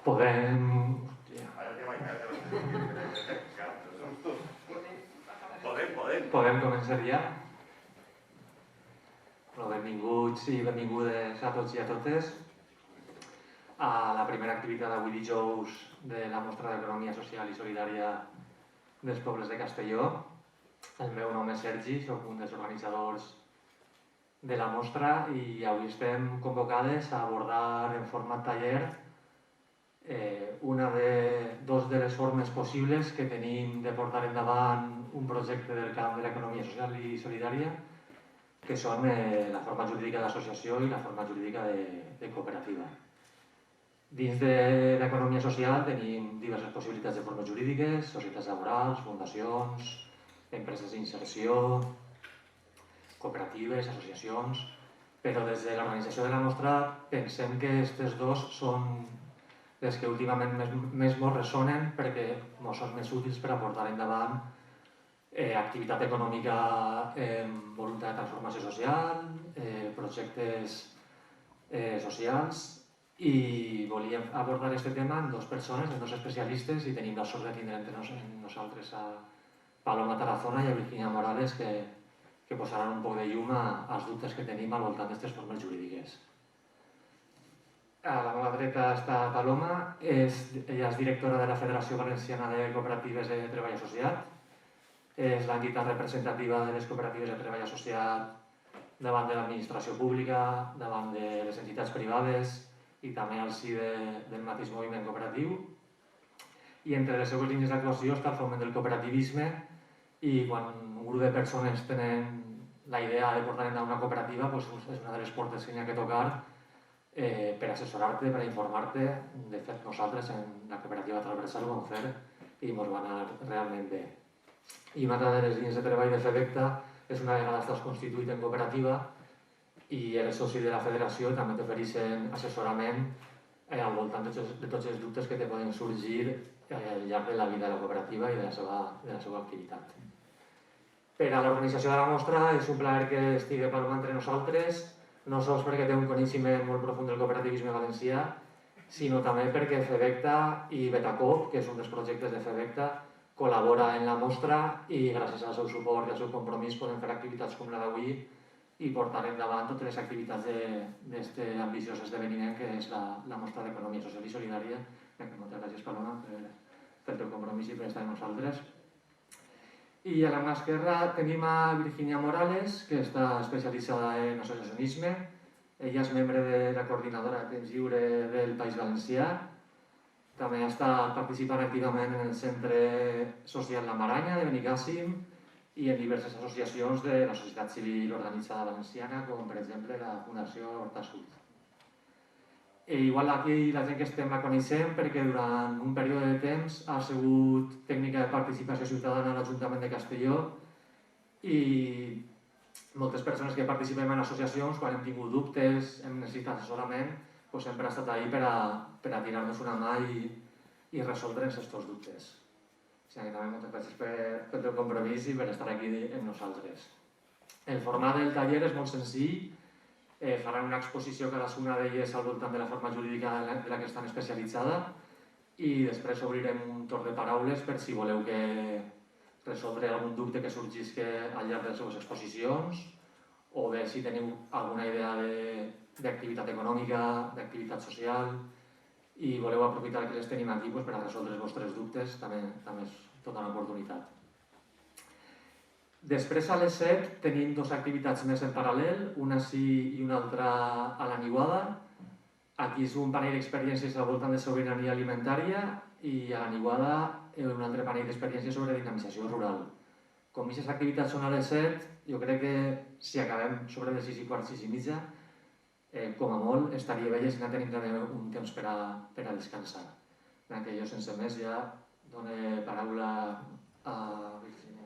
Podem... Podem començar ja? Benvinguts i benvingudes a tots i a totes a la primera activitat d'avui dijous de la mostra d'Economia Social i Solidària dels Pobles de Castelló. El meu nom és Sergi, soc un dels organitzadors de la mostra i avui estem convocades a abordar en format taller dos de les formes possibles que tenim de portar endavant un projecte del camp de l'economia social i solidària, que són la forma jurídica d'associació i la forma jurídica de cooperativa. Dins de l'economia social tenim diverses possibilitats de formes jurídiques, societats laborals, fundacions, empreses d'inserció, cooperatives, associacions, però des de l'organització de la mostra pensem que aquestes dos són les que últimament més ens ressonen perquè ens són més útils per a portar endavant activitat econòmica amb voluntat de transformació social, projectes socials, i volíem abordar aquest tema amb dues persones, amb dos especialistes, i tenim la sort de tindre entre nosaltres a Paloma Tarazona i a Virginia Morales que posaran un poc de llum als dubtes que tenim al voltant d'aquestes formes jurídiques. A la meva dreta està Paloma, ella és directora de la Federació Valenciana de Cooperatives de Treball Associat, és l'entitat representativa de les cooperatives de treball associat davant de l'administració pública, davant de les entitats privades i també al si del mateix moviment cooperatiu. I entre les seues línies d'actuació està el foment del cooperativisme, i quan un grup de persones tenen la idea de portar endavant una cooperativa, és una de les portes que n'hi ha que tocar per assessorar-te, per informar-te. De fet, nosaltres en la cooperativa transversal ho vam fer i ens va anar realment bé. I una de les línies de treball de FEVECTA és una vegada estàs constituït en cooperativa i eres soci de la federació, també t'ofereixen assessorament al voltant de tots els dubtes que te poden sorgir al llarg de la vida de la cooperativa i de la seva activitat. Per a l'organització de la mostra és un plaer que estigui Paloma entre nosaltres, no sols perquè té un coneixement molt profund del cooperativisme valencià, sinó també perquè FEVECTA i Betacop, que és un dels projectes de FEVECTA, col·labora en la mostra i gràcies al seu suport i al seu compromís podem fer activitats com la d'avui i portar endavant totes les activitats d'aquest ambiciós esdeveniment que és la mostra d'Economia Social i Solidària. Moltes gràcies, Paloma, per el teu compromís i per estar amb nosaltres. I a la mà esquerra tenim a Virginia Morales, que està especialitzada en associacionisme. Ella és membre de la coordinadora de temps lliure del País Valencià. També està participant activament en el Centre Social La Maranya de Benicàssim i en diverses associacions de la societat civil organitzada valenciana, com per exemple la Fundació Horta Sud. Igual aquí la gent que estem la coneixem perquè durant un període de temps ha sigut tècnica de participació ciutadana a l'Ajuntament de Castelló i moltes persones que participem en associacions, quan hem tingut dubtes, hem necessitat assessorament, sempre ha estat ahí per a tirar-nos una mà i resoldre'ns aquests dubtes. O sigui que també moltes gràcies per el teu compromís i per estar aquí amb nosaltres. El format del taller és molt senzill. Faran una exposició cadascuna d'elles al voltant de la forma jurídica de la que estan especialitzada i després obrirem un torn de paraules per si voleu resoldre algun dubte que sorgisca al llarg de les seves exposicions o bé si teniu alguna idea d'activitat econòmica, d'activitat social i voleu aprofitar que les tenim aquí per a resoldre els vostres dubtes, també és tota una oportunitat. Després a les 7 tenim dues activitats més en paral·lel, una sí i una altra a la Niuada. Aquí és un panell d'experiències al voltant de sobirania alimentària i a la Niuada un altre panell d'experiències sobre dinamització rural. Com aquestes activitats són a les 7, jo crec que si acabem sobre les 6 i quart, 6 i mitja, com a molt estaria bé si no tenim també un temps per a descansar. Que jo sense més ja dono paraula a Virginia.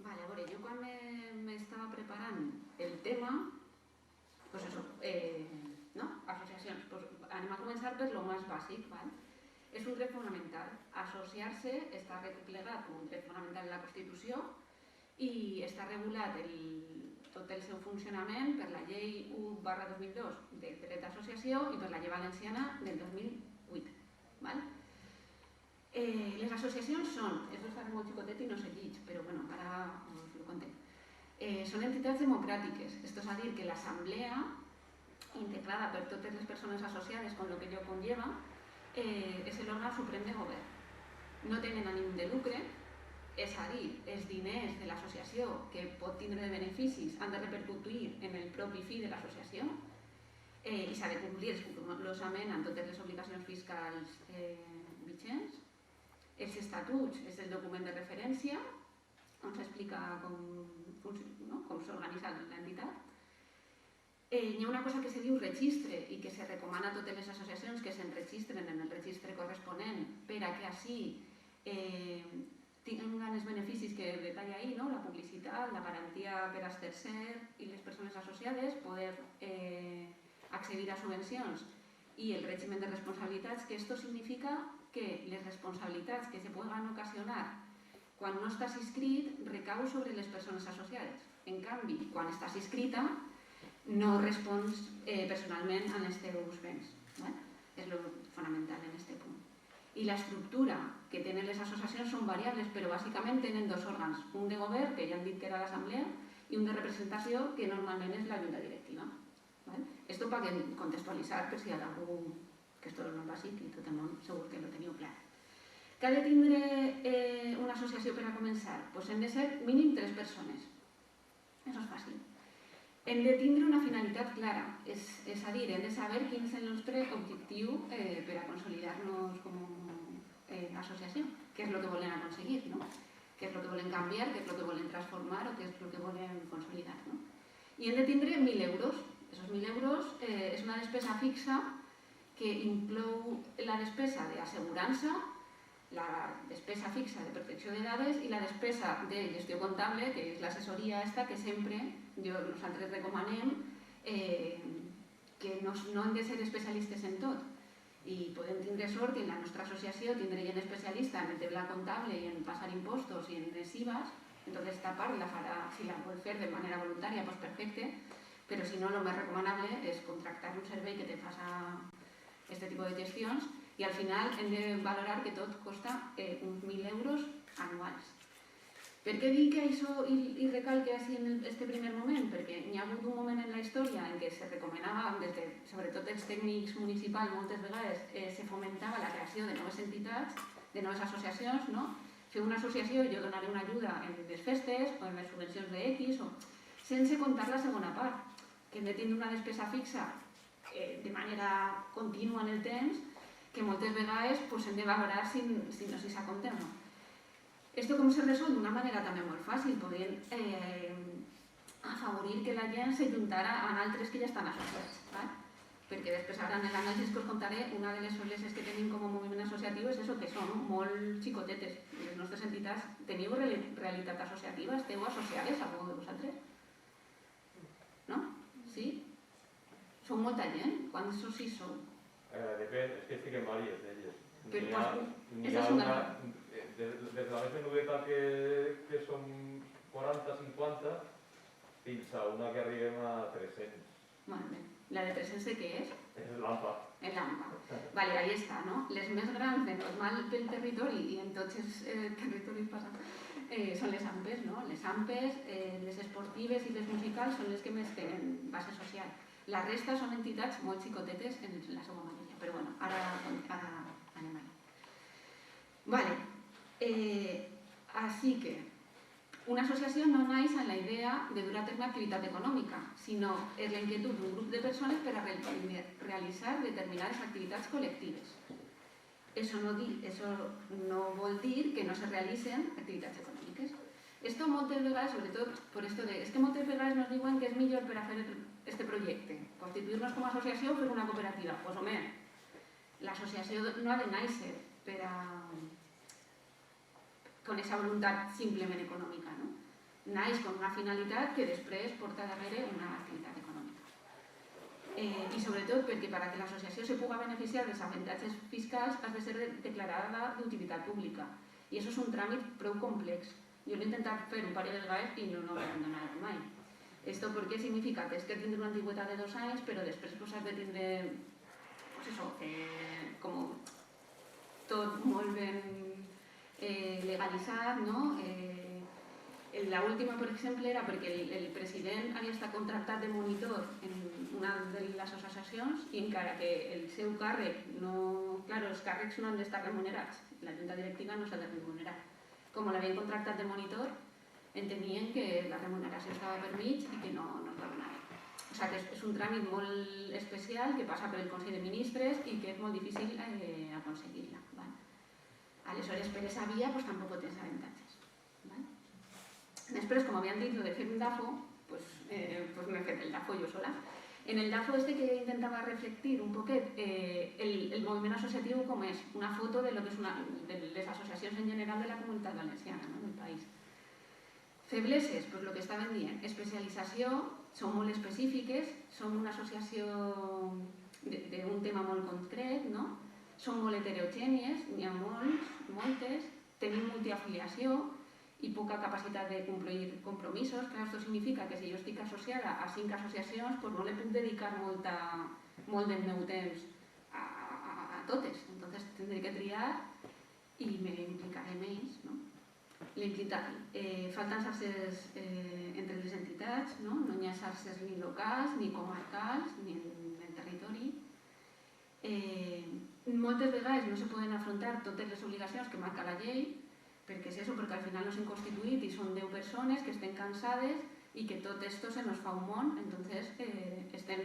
Vale, a veure, jo quan m'estava preparant el tema, doncs això, associacions, anem a començar per lo més bàsic, val? És un dret fonamental. Associar associar-se està replegat com un dret fonamental en la Constitució i està regulat tot el seu funcionament per la llei 1/2002 del dret d'associació i per la llei valenciana del 2008. Val? Les associacions són, això està molt xicotet i no sé llig, però bueno, ara us ho conté. Són entitats democràtiques, esto és a dir que l'assemblea, integrada per totes les persones associades con lo que ello conlleva, és l'òrgan suprem de govern. No tenen ànim de lucre, és a dir, els diners de l'associació que pot tindre de beneficis han de repercutir en el propi fi de l'associació i s'ha de complir escrupolosament amb totes les obligacions fiscals vigents. Els estatuts és el document de referència on s'explica com s'organitza l'entitat. Hi ha una cosa que se diu registre i que se recomana a totes les associacions que s'enregistren en el registre corresponent per a que així tinguen els beneficis que detalla ahir, la publicitat, la garantia per als tercers i les persones associades, poder accedir a subvencions i el règim de responsabilitats, que esto significa que les responsabilitats que se poden ocasionar quan no estàs inscrit recau sobre les persones associades. En canvi, quan estàs inscrita, no respons personalment als teus béns. És el fonamental en aquest punt. I l'estructura que tenen les associacions són variables, però bàsicament tenen dos òrgans, un de govern, que ja hem dit que era l'assemblea, i un de representació, que normalment és la junta directiva. Esto per contextualitzar, per si hi ha algú, que esto és molt bàsic i tot el món segur que lo teniu clar. Què ha de tindre una associació per a començar? Doncs hem de ser mínim 3 persones. Això és fàcil. Hem de tindre una finalitat clara, és a dir, hem de saber quin és el nostre objectiu per a consolidar-nos com a associació, què és el que volem aconseguir, què és el que volem canviar, què és el que volem transformar o què és el que volem consolidar. I hem de tindre 1.000 euros. Aquests 1.000 euros és una despesa fixa que inclou la despesa d'assegurança, la despesa fixa de protecció de dades i la despesa de gestió comptable, que és l'assessoria que sempre nosaltres recomanem que no hem de ser especialistes en tot i podem tindre sort i en la nostra associació tindre gent especialista en el tema comptable i en passar impostos i en les IVAs, entonces esta part la farà, si la vol fer de manera voluntària, doncs perfecte, però si no, el més recomanable és contractar un servei que te faça aquest tipus de gestions i al final hem de valorar que tot costa uns 1.000 euros anuals. Per què dic això i recalque així en aquest primer moment? Perquè hi ha hagut un moment en la història en què se recomanava, sobretot els tècnics municipals moltes vegades, se fomentava la creació de noves entitats, de noves associacions, fer una associació i jo donaré una ajuda en les festes o en les subvencions d'X, sense comptar la segona part, que hem de tindre una despesa fixa de manera contínua en el temps, que moltes vegades hem de valorar si s'acompta o no. Esto com se resol d'una manera també molt fàcil, podríem afavorir que la gent s'ajuntara amb altres que ja estan associats. Perquè després ara en l'anàlisi que us contaré, una de les soleses que tenim com a moviment associatiu és que som molt xicotetes. Les nostres entitats, teniu realitat associativa? Esteu associades, algú de vosaltres? No? Sí? Som molta gent? Quants socis sou? Depèn, és que estic en diverses d'elles. Des de la més menudeta que som 40-50 fins a una que arribem a 300. Molt bé. La de 300 de què és? És l'AMPA. És l'AMPA. Vale, ahí està, no? Les més grans de normal pel territori i en tots els territoris passen són les AMPes, no? Les AMPes, les esportives i les musicals són les que més tenen base social. La resta són entitats molt xicotetes en la seva majoria, però bueno, ara anem allà. Vale, així que una associació no naix amb la idea de dur a terme activitat econòmica, sinó és la inquietud d'un grup de persones per a realitzar determinades activitats col·lectives. Eso no vol dir que no se realicen activitats econòmiques. Esto moltes vegades, sobretot per esto de... És que moltes vegades nos diuen que és millor per a fer este projecte, constituir-nos com a associació o fer una cooperativa. Pues home, l'associació no ha de néixer per a... con esa voluntat simplement econòmica, no? Naix con una finalitat que després porta darrere una activitat econòmica. I sobretot perquè perquè l'associació se pugui beneficiar dels avantatges fiscals has de ser declarada d'utilitat pública. I això és un tràmit prou complex. Jo l'he intentat fer un parell de vegades i no m'he abandonat mai. Esto per què significa? És que tindre una antigüetat de 2 anys, però després has de tindre, pues eso, com tot molt ben legalitzat, no? La última, per exemple, era perquè el president havia estat contractat de monitor en una de les associacions i encara que el seu càrrec no... Claro, els càrrecs no han d'estar remunerats, la junta directiva no s'ha de remunerar. Com l'havien contractat de monitor, entenien que la remuneració estava per mig i que no es va donar. O sigui que és un tràmit molt especial que passa per el Consell de Ministres i que és molt difícil aconseguir-la. Aleshores, per aquesta via, tampoc tens avantatges. Després, com havien dit, de fer un DAFO, m'he fet el DAFO jo sola. En el DAFO que intentava reflectir un poquet el moviment associatiu com és una foto de les associacions en general de la comunitat valenciana, del país. Febleses, el que estaven dient, especialització, són molt específiques, som una associació d'un tema molt concret, són molt heterogènies, n'hi ha moltes, tenim multiafiliació i poca capacitat de complir compromisos. Això significa que si jo estic associada a 5 associacions, no li puc dedicar molt del meu temps a totes. Entonces tindré que triar i m'implicaré més. Falten xarxes entre les entitats, no hi ha xarxes ni locals, ni comarcals, ni en el territori. Moltes vegades no se poden afrontar totes les obligacions que marca la llei, perquè és això, perquè al final no s'han constituït i són 10 persones que estem cansades i que tot esto se nos fa un món, entonces estem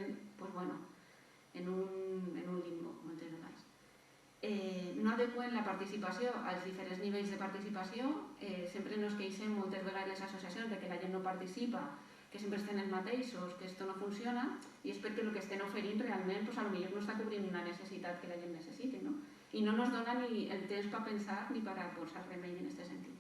en un limbo moltes vegades. No adeqüen la participació als diferents nivells de participació, sempre ens queixem moltes vegades les associacions de que la gent no participa, que sempre estan els mateixos, que esto no funciona, i és perquè el que estem oferint realment potser no està cobrint una necessitat que la gent necessita, no? I no ens dona ni el temps per pensar ni per posar remei en aquest sentit.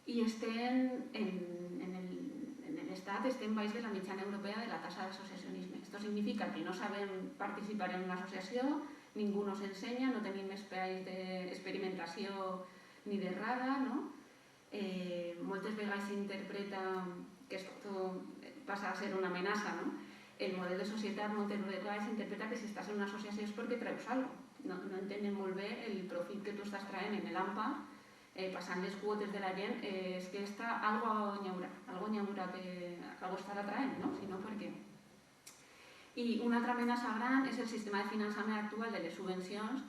I estem, en l'estat, estem baix de la mitjana europea de la taxa d'associacionisme. Això significa que no sabem participar en una associació, ningú nos ensenya, no tenim espais d'experimentació ni d'errada, no? Moltes vegades s'interpreta que esto passa a ser una amenaça, no? El model de societat moltes vegades s'interpreta que si estàs en una associació és perquè treus alguna cosa. No entenen molt bé el profit que tu estàs traient en l'AMPA, passant les quotes de la gent, és que algo n'hi haurà que algo estarà traient, no? Si no, per què? I una altra amenaça gran és el sistema de finançament actual de les subvencions,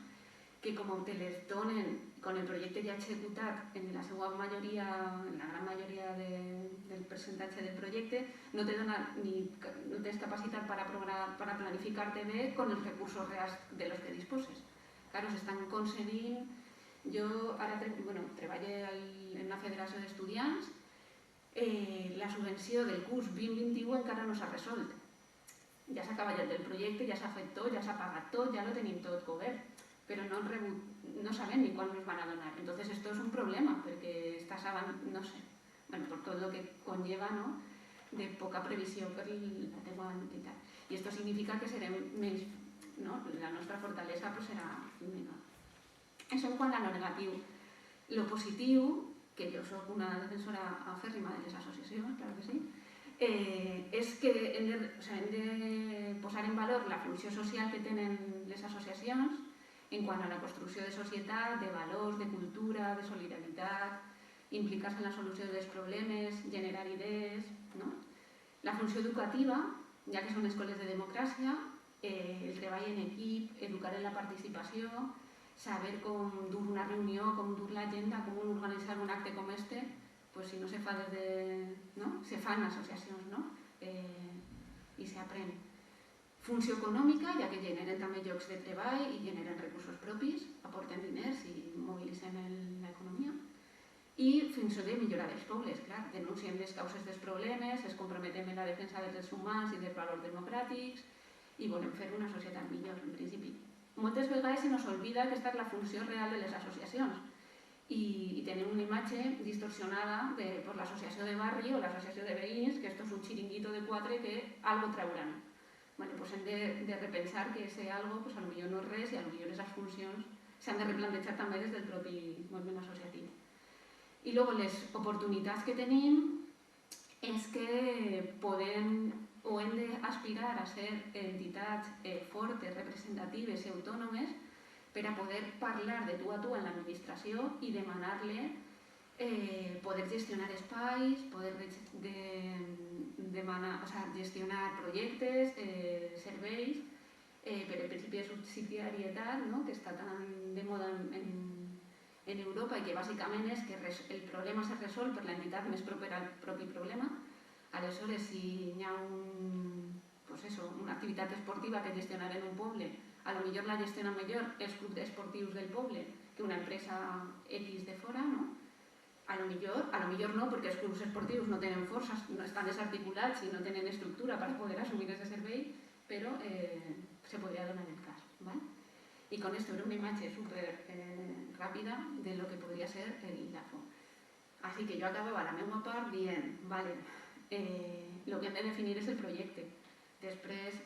que com te les donen con el projecte ja executat en la seva majoria, en la gran majoria del percentatge del projecte, no tens capacitat per a planificar-te bé con els recursos reals de los que disposes. Claro, s'estan concedint... Jo ara treballo en una federació d'estudiants, la subvenció del curs 2021 encara no s'ha resolt. Ja s'ha acabat el projecte, ja s'ha fet tot, ja s'ha pagat tot, ja lo tenim tot cobert, però no sabem ni quan ens van a donar. Entonces esto es un problema, perquè estàs no sé, per tot el que conlleva de poca previsió per la teva entitat. I esto significa que serem menys, la nostra fortalesa serà menor. Això en quant a lo negatiu. Lo positiu, que jo soc una defensora afèrrima de les associacions, claro que sí, és que hem de posar en valor la funció social que tenen les associacions en quant a la construcció de societat, de valors, de cultura, de solidaritat, implicar-se en la solució dels problemes, generar idees. La funció educativa, ja que són escoles de democràcia, el treball en equip, educar en la participació, saber com dur una reunió, com dur l'agenda, com organitzar un acte com este, pues si no se fa se fa en associacions, i s'aprèn. Funció econòmica, ja que generen també llocs de treball i generen recursos propis, aporten diners i mobilitzen l'economia. I funció de millorar els pobles, clar, denunciem les causes dels problemes, ens comprometem en la defensa dels drets humans i dels valors democràtics i volem fer una societat millor, en principi. Moltes vegades se nos olvida que aquesta és la funció real de les associacions i tenim una imatge distorsionada per l'associació de barri o l'associació de veïns, que esto és un xiringuito de 4 que algo trauran. Hem de repensar que ese algo potser no és res i potser les funcions s'han de replantejar també des del propi moviment associatiu. I llavors les oportunitats que tenim és que podem o hem d'aspirar a ser entitats fortes, representatives i autònomes per a poder parlar de tu a tu en l'administració i demanar-li poder gestionar espais, poder gestionar projectes, serveis, per el principi de subsidiarietat, no? Que està tan de moda en Europa i que bàsicament és que el problema se resol per l'entitat més propera al propi problema. Aleshores, si hi ha una activitat esportiva que gestionar en un poble, a lo millor la gestionen millor els clubs esportius del poble que una empresa X de fora, no? A lo millor no, perquè els clubs esportius no tenen força, no estan desarticulats i no tenen estructura per poder assumir aquest servei, però se podria donar el cas. I con esto era una imatge súper ràpida de lo que podria ser el LAFO. Així que jo acabava la meva part dient, vale, lo que hem de definir és el projecte. Després,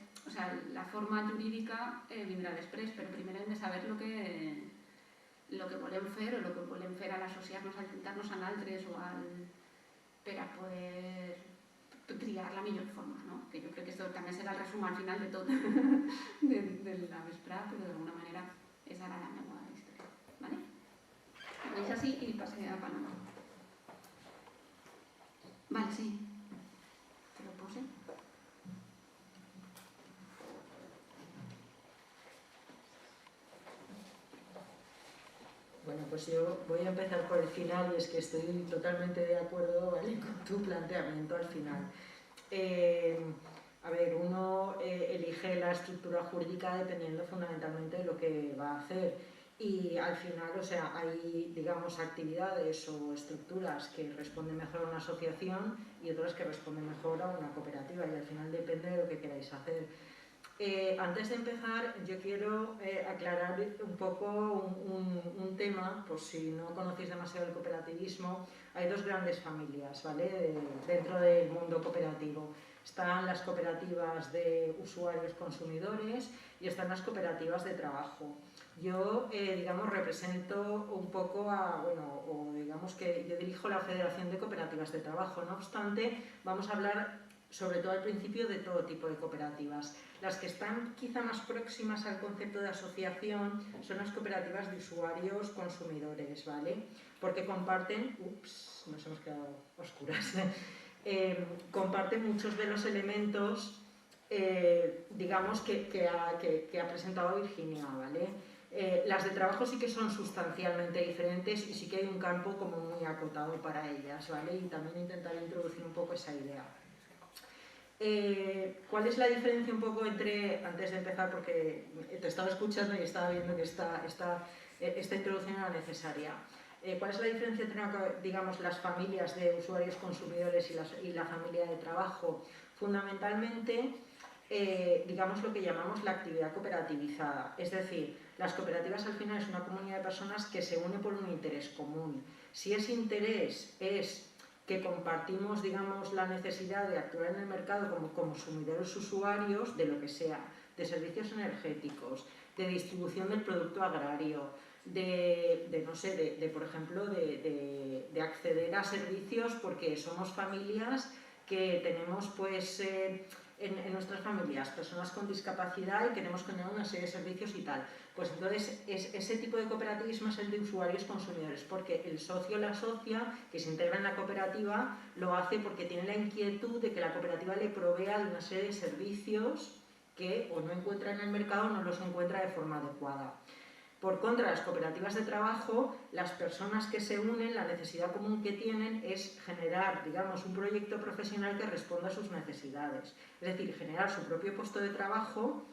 la forma jurídica vindrà després, però primer hem de saber lo que volem fer o el que volem fer al associar-nos, al juntar-nos amb altres o per a poder triar la millor forma, no? Que jo crec que això també serà el resum al final de tot de la vesprada, però d'alguna manera és ara la meva història. Vale? Ho deixo així i passaré a Paloma. Vale, sí. Te lo pose. Bueno, pues yo voy a empezar por el final y es que estoy totalmente de acuerdo, ¿vale?, con tu planteamiento al final. A ver, uno elige la estructura jurídica dependiendo fundamentalmente de lo que va a hacer y al final, hay, digamos, actividades o estructuras que responden mejor a una asociación y otras que responden mejor a una cooperativa y al final depende de lo que queráis hacer. Antes de empezar, yo quiero aclarar un poco un tema, por si no conocéis demasiado el cooperativismo. Hay dos grandes familias, ¿vale?, dentro del mundo cooperativo. Están las cooperativas de usuarios consumidores y están las cooperativas de trabajo. Yo, digamos, represento un poco digamos que yo dirijo la Federación de Cooperativas de Trabajo. No obstante, vamos a hablar sobre todo al principio de todo tipo de cooperativas. Las que están quizá más próximas al concepto de asociación son las cooperativas de usuarios consumidores, ¿vale? Porque comparten, nos hemos quedado oscuras, comparten muchos de los elementos, digamos, que ha presentado Virginia, ¿vale? Las de trabajo sí que son sustancialmente diferentes y sí que hay un campo como muy acotado para ellas, ¿vale? Y también intentaré introducir un poco esa idea. ¿Cuál es la diferencia un poco entre, antes de empezar, porque te estaba escuchando y estaba viendo que esta introducción era necesaria? ¿Cuál es la diferencia entre, digamos, las familias de usuarios consumidores y la familia de trabajo? Fundamentalmente, digamos, lo que llamamos la actividad cooperativizada. Es decir, las cooperativas al final es una comunidad de personas que se une por un interés común. Si ese interés es que compartimos, digamos, la necesidad de actuar en el mercado como consumidores usuarios de lo que sea, de servicios energéticos, de distribución del producto agrario, por ejemplo, de acceder a servicios porque somos familias que tenemos, pues, en nuestras familias personas con discapacidad y queremos generar una serie de servicios y tal. Pues entonces ese tipo de cooperativismo es el de usuarios consumidores, porque el socio o la socia que se integra en la cooperativa lo hace porque tiene la inquietud de que la cooperativa le provea de una serie de servicios que o no encuentra en el mercado o no los encuentra de forma adecuada. Por contra, las cooperativas de trabajo, las personas que se unen, la necesidad común que tienen es generar, digamos, un proyecto profesional que responda a sus necesidades. Es decir, generar su propio puesto de trabajo,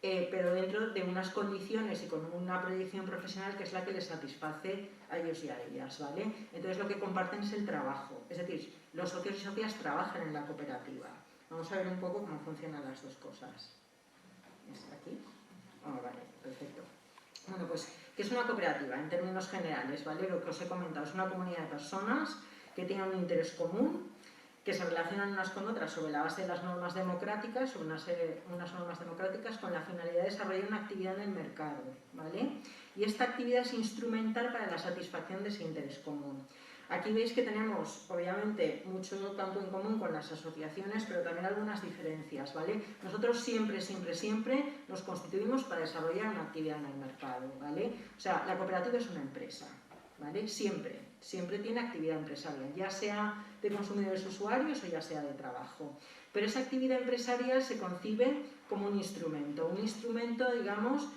pero dentro de unas condiciones y con una proyección profesional que es la que les satisface a ellos y a ellas, ¿vale? Entonces lo que comparten es el trabajo. Es decir, los socios y socias trabajan en la cooperativa. Vamos a ver un poco cómo funcionan las dos cosas. ¿Está aquí? Vale, perfecto. Bueno, pues, ¿qué es una cooperativa? En términos generales, ¿vale? Lo que os he comentado, es una comunidad de personas que tienen un interés común que se relacionan unas con otras sobre la base de las normas democráticas, sobre unas normas democráticas con la finalidad de desarrollar una actividad en el mercado, ¿vale? Y esta actividad es instrumental para la satisfacción de ese interés común. Aquí veis que tenemos, obviamente, mucho campo en común con las asociaciones, pero también algunas diferencias, ¿vale? Nosotros siempre nos constituimos para desarrollar una actividad en el mercado, ¿vale? O sea, la cooperativa es una empresa, ¿vale? Siempre tiene actividad empresarial, ya sea de consumidores usuarios o ya sea de trabajo. Pero esa actividad empresarial se concibe como un instrumento, digamos,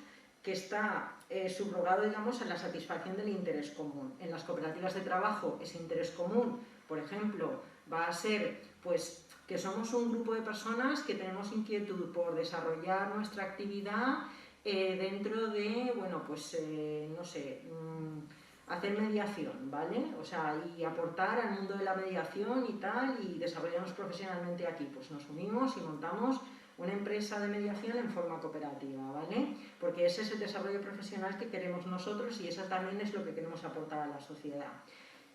que está subrogado, digamos, en la satisfacción del interés común. En las cooperativas de trabajo, ese interés común, por ejemplo, va a ser, pues, que somos un grupo de personas que tenemos inquietud por desarrollar nuestra actividad dentro de, bueno, pues, no sé, hacer mediación, ¿vale? O sea, y aportar al mundo de la mediación y tal, y desarrollarnos profesionalmente aquí. Pues nos unimos y montamos una empresa de mediación en forma cooperativa, ¿vale? Porque ese es el desarrollo profesional que queremos nosotros y eso también es lo que queremos aportar a la sociedad.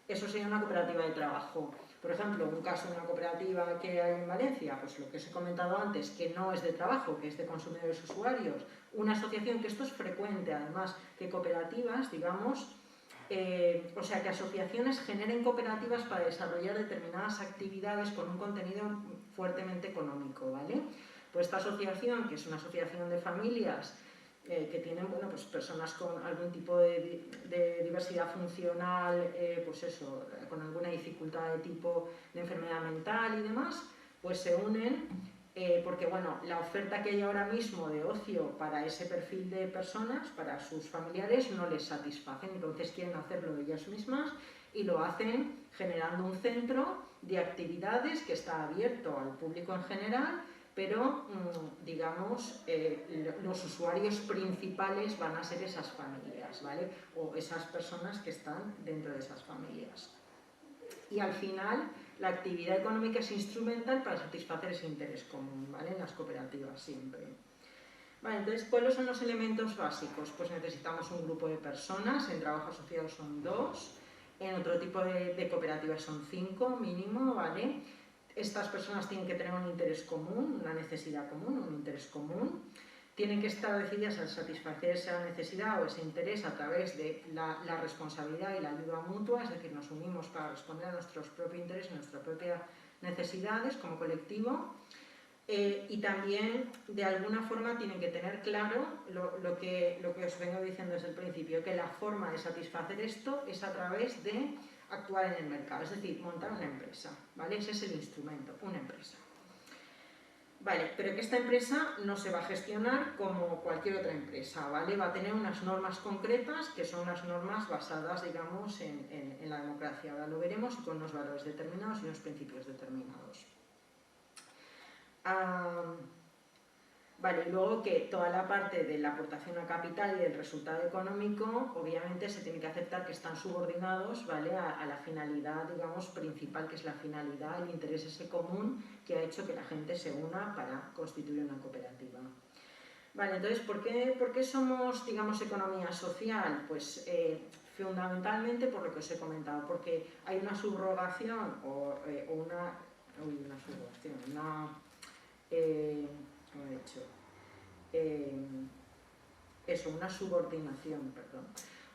Eso sería una cooperativa de trabajo. Por ejemplo, un caso de una cooperativa que hay en Valencia, pues lo que os he comentado antes, que no es de trabajo, que es de consumidores usuarios. Una asociación, que esto es frecuente además, que cooperativas, digamos, o sea, que asociaciones generen cooperativas para desarrollar determinadas actividades con un contenido fuertemente económico, ¿vale? Pues esta asociación, que es una asociación de familias que tienen, bueno, pues personas con algún tipo de diversidad funcional, pues eso, con alguna dificultad de tipo de enfermedad mental y demás, pues se unen porque, bueno, la oferta que hay ahora mismo de ocio para ese perfil de personas, para sus familiares, no les satisface, entonces quieren hacerlo de ellas mismas y lo hacen generando un centro de actividades que está abierto al público en general, pero, digamos, los usuarios principales van a ser esas familias, ¿vale? O esas personas que están dentro de esas familias. Y al final, la actividad económica es instrumental para satisfacer ese interés común, ¿vale? En las cooperativas siempre. Vale, entonces, ¿cuáles son los elementos básicos? Pues necesitamos un grupo de personas, en trabajo asociado son 2, en otro tipo de cooperativas son 5 mínimo, ¿vale? Estas personas tienen que tener un interés común, una necesidad común, un interés común. Tienen que estar decididas a satisfacer esa necesidad o ese interés a través de la responsabilidad y la ayuda mutua, es decir, nos unimos para responder a nuestros propios intereses, a nuestras propias necesidades como colectivo. Y también, de alguna forma, tienen que tener claro lo que os vengo diciendo desde el principio, que la forma de satisfacer esto es a través de actuar en el mercado, es decir, montar una empresa, ¿vale? Ese es el instrumento, una empresa. Vale, pero que esta empresa no se va a gestionar como cualquier otra empresa, ¿vale? Va a tener unas normas concretas que son unas normas basadas, digamos, en la democracia. Ahora lo veremos, con unos valores determinados y unos principios determinados. Vale, y luego que toda la parte de la aportación a capital y del resultado económico, obviamente se tiene que aceptar que están subordinados, ¿vale? a la finalidad, digamos, principal, que es la finalidad, el interés ese común que ha hecho que la gente se una para constituir una cooperativa. Vale, entonces, ¿por qué somos, digamos, economía social? Pues fundamentalmente por lo que os he comentado, porque hay una subrogación una subordinación,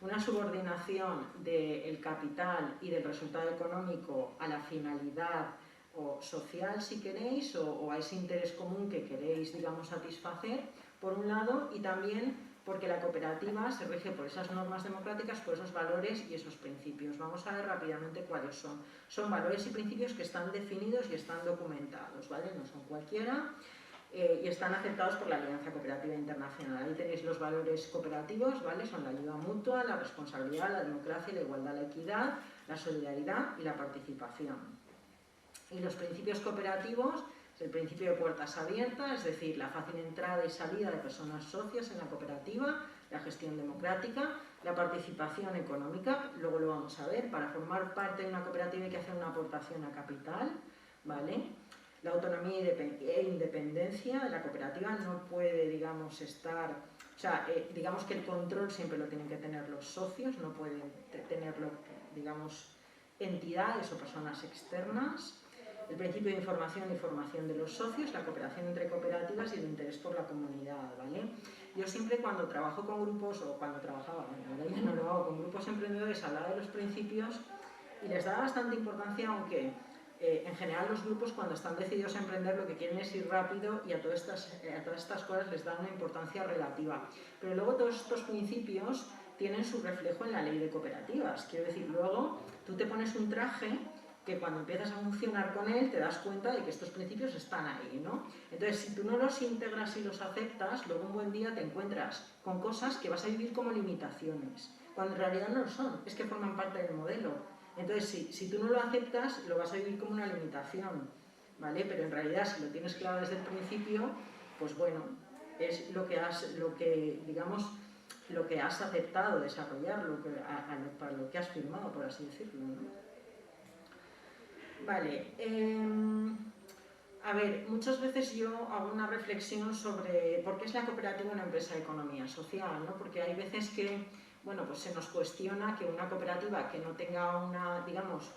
una subordinación del capital y del resultado económico a la finalidad o social, si queréis, o a ese interés común que queréis, digamos, satisfacer, por un lado, y también porque la cooperativa se rige por esas normas democráticas, por esos valores y esos principios. Vamos a ver rápidamente cuáles son. Son valores y principios que están definidos y están documentados, ¿vale? No son cualquiera, y están aceptados por la Alianza Cooperativa Internacional. Ahí tenéis los valores cooperativos, ¿vale? Son la ayuda mutua, la responsabilidad, la democracia, la igualdad, la equidad, la solidaridad y la participación. Y los principios cooperativos: el principio de puertas abiertas, es decir, la fácil entrada y salida de personas socias en la cooperativa, la gestión democrática, la participación económica, luego lo vamos a ver, para formar parte de una cooperativa hay que hacer una aportación a capital, ¿vale? La autonomía e independencia de la cooperativa no puede, digamos, estar... O sea, digamos que el control siempre lo tienen que tener los socios, no pueden tenerlo, digamos, entidades o personas externas. el principio de información y formación de los socios, la cooperación entre cooperativas y el interés por la comunidad, ¿vale? Yo siempre cuando trabajo con grupos, o cuando trabajaba, ahora ya no lo hago, con grupos emprendedores, hablaba de los principios y les daba bastante importancia, aunque en general los grupos cuando están decididos a emprender lo que quieren es ir rápido y a todas estas cosas les dan una importancia relativa. Pero luego todos estos principios tienen su reflejo en la ley de cooperativas. Quiero decir, luego tú te pones un traje que cuando empiezas a funcionar con él te das cuenta de que estos principios están ahí, ¿no? Entonces, si tú no los integras y los aceptas, luego un buen día te encuentras con cosas que vas a vivir como limitaciones, cuando en realidad no lo son, es que forman parte del modelo. Entonces, si tú no lo aceptas, lo vas a vivir como una limitación, ¿vale? Pero en realidad, si lo tienes claro desde el principio, pues bueno, es lo que has aceptado desarrollar, para lo que has firmado, por así decirlo, ¿no? Vale, a ver, muchas veces yo hago una reflexión sobre por qué es la cooperativa una empresa de economía social, ¿no? Porque hay veces que, bueno, pues se nos cuestiona que una cooperativa que no tenga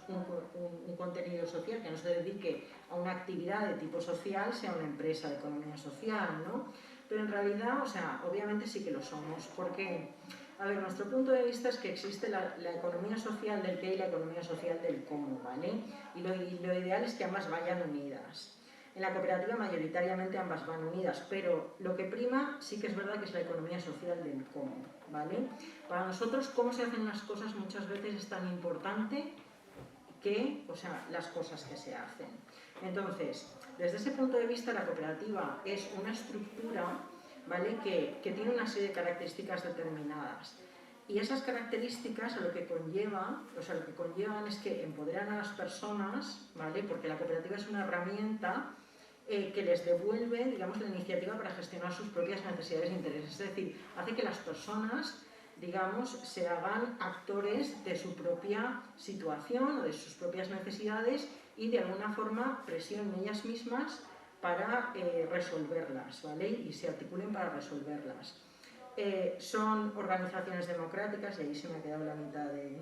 un contenido social, que no se dedique a una actividad de tipo social, sea una empresa de economía social, ¿no? Pero en realidad, o sea, obviamente sí que lo somos, porque, a ver, nuestro punto de vista es que existe la economía social del qué y la economía social del cómo, ¿vale? Y lo ideal es que ambas vayan unidas. En la cooperativa mayoritariamente ambas van unidas, pero lo que prima sí que es verdad que es la economía social del cómo, ¿vale? Para nosotros cómo se hacen las cosas muchas veces es tan importante que, o sea, las cosas que se hacen. Entonces, desde ese punto de vista la cooperativa es una estructura, ¿vale? que tiene una serie de características determinadas. Y esas características lo que conllevan es que empoderan a las personas, ¿vale? Porque la cooperativa es una herramienta que les devuelve, digamos, la iniciativa para gestionar sus propias necesidades e intereses. Es decir, hace que las personas, digamos, se hagan actores de su propia situación o de sus propias necesidades y de alguna forma presionen ellas mismas para resolverlas, ¿vale? Y se articulen para resolverlas. Son organizaciones democráticas, y ahí se me ha quedado la mitad de...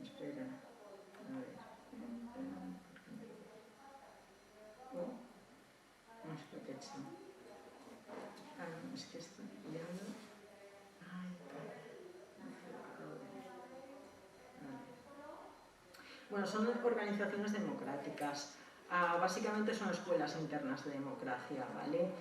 Espera, a ver... No, espera que es que estoy liando... Bueno, son organizaciones democráticas. Básicamente son escuelas internas de democracia, ¿vale?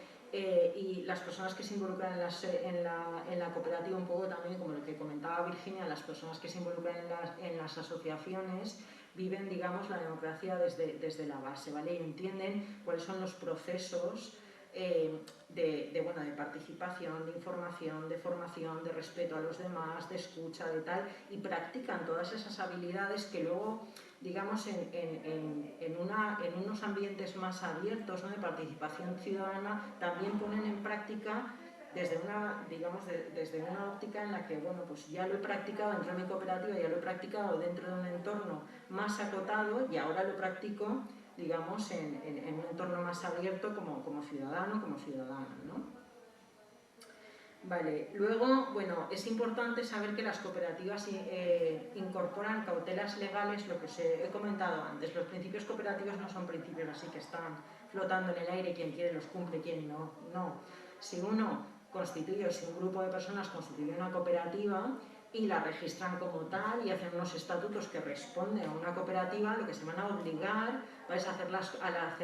Y las personas que se involucran en la cooperativa, un poco también, como lo que comentaba Virginia, las personas que se involucran en las asociaciones viven, digamos, la democracia desde la base, ¿vale? Y entienden cuáles son los procesos de participación, de información, de formación, de respeto a los demás, de escucha, de tal, y practican todas esas habilidades que luego, digamos, en unos ambientes más abiertos, ¿no? De participación ciudadana, también ponen en práctica desde una óptica en la que, bueno, pues ya lo he practicado dentro de mi cooperativa, ya lo he practicado dentro de un entorno más acotado y ahora lo practico, digamos, en un entorno más abierto como ciudadano, como ciudadana, ¿no? Vale, luego, bueno, es importante saber que las cooperativas incorporan cautelas legales, lo que os he comentado antes. Los principios cooperativos no son principios así que están flotando en el aire, quien quiere los cumple, quien no, no. Si un grupo de personas constituye una cooperativa y la registran como tal y hacen unos estatutos que responden a una cooperativa, lo que se van a obligar es a hacer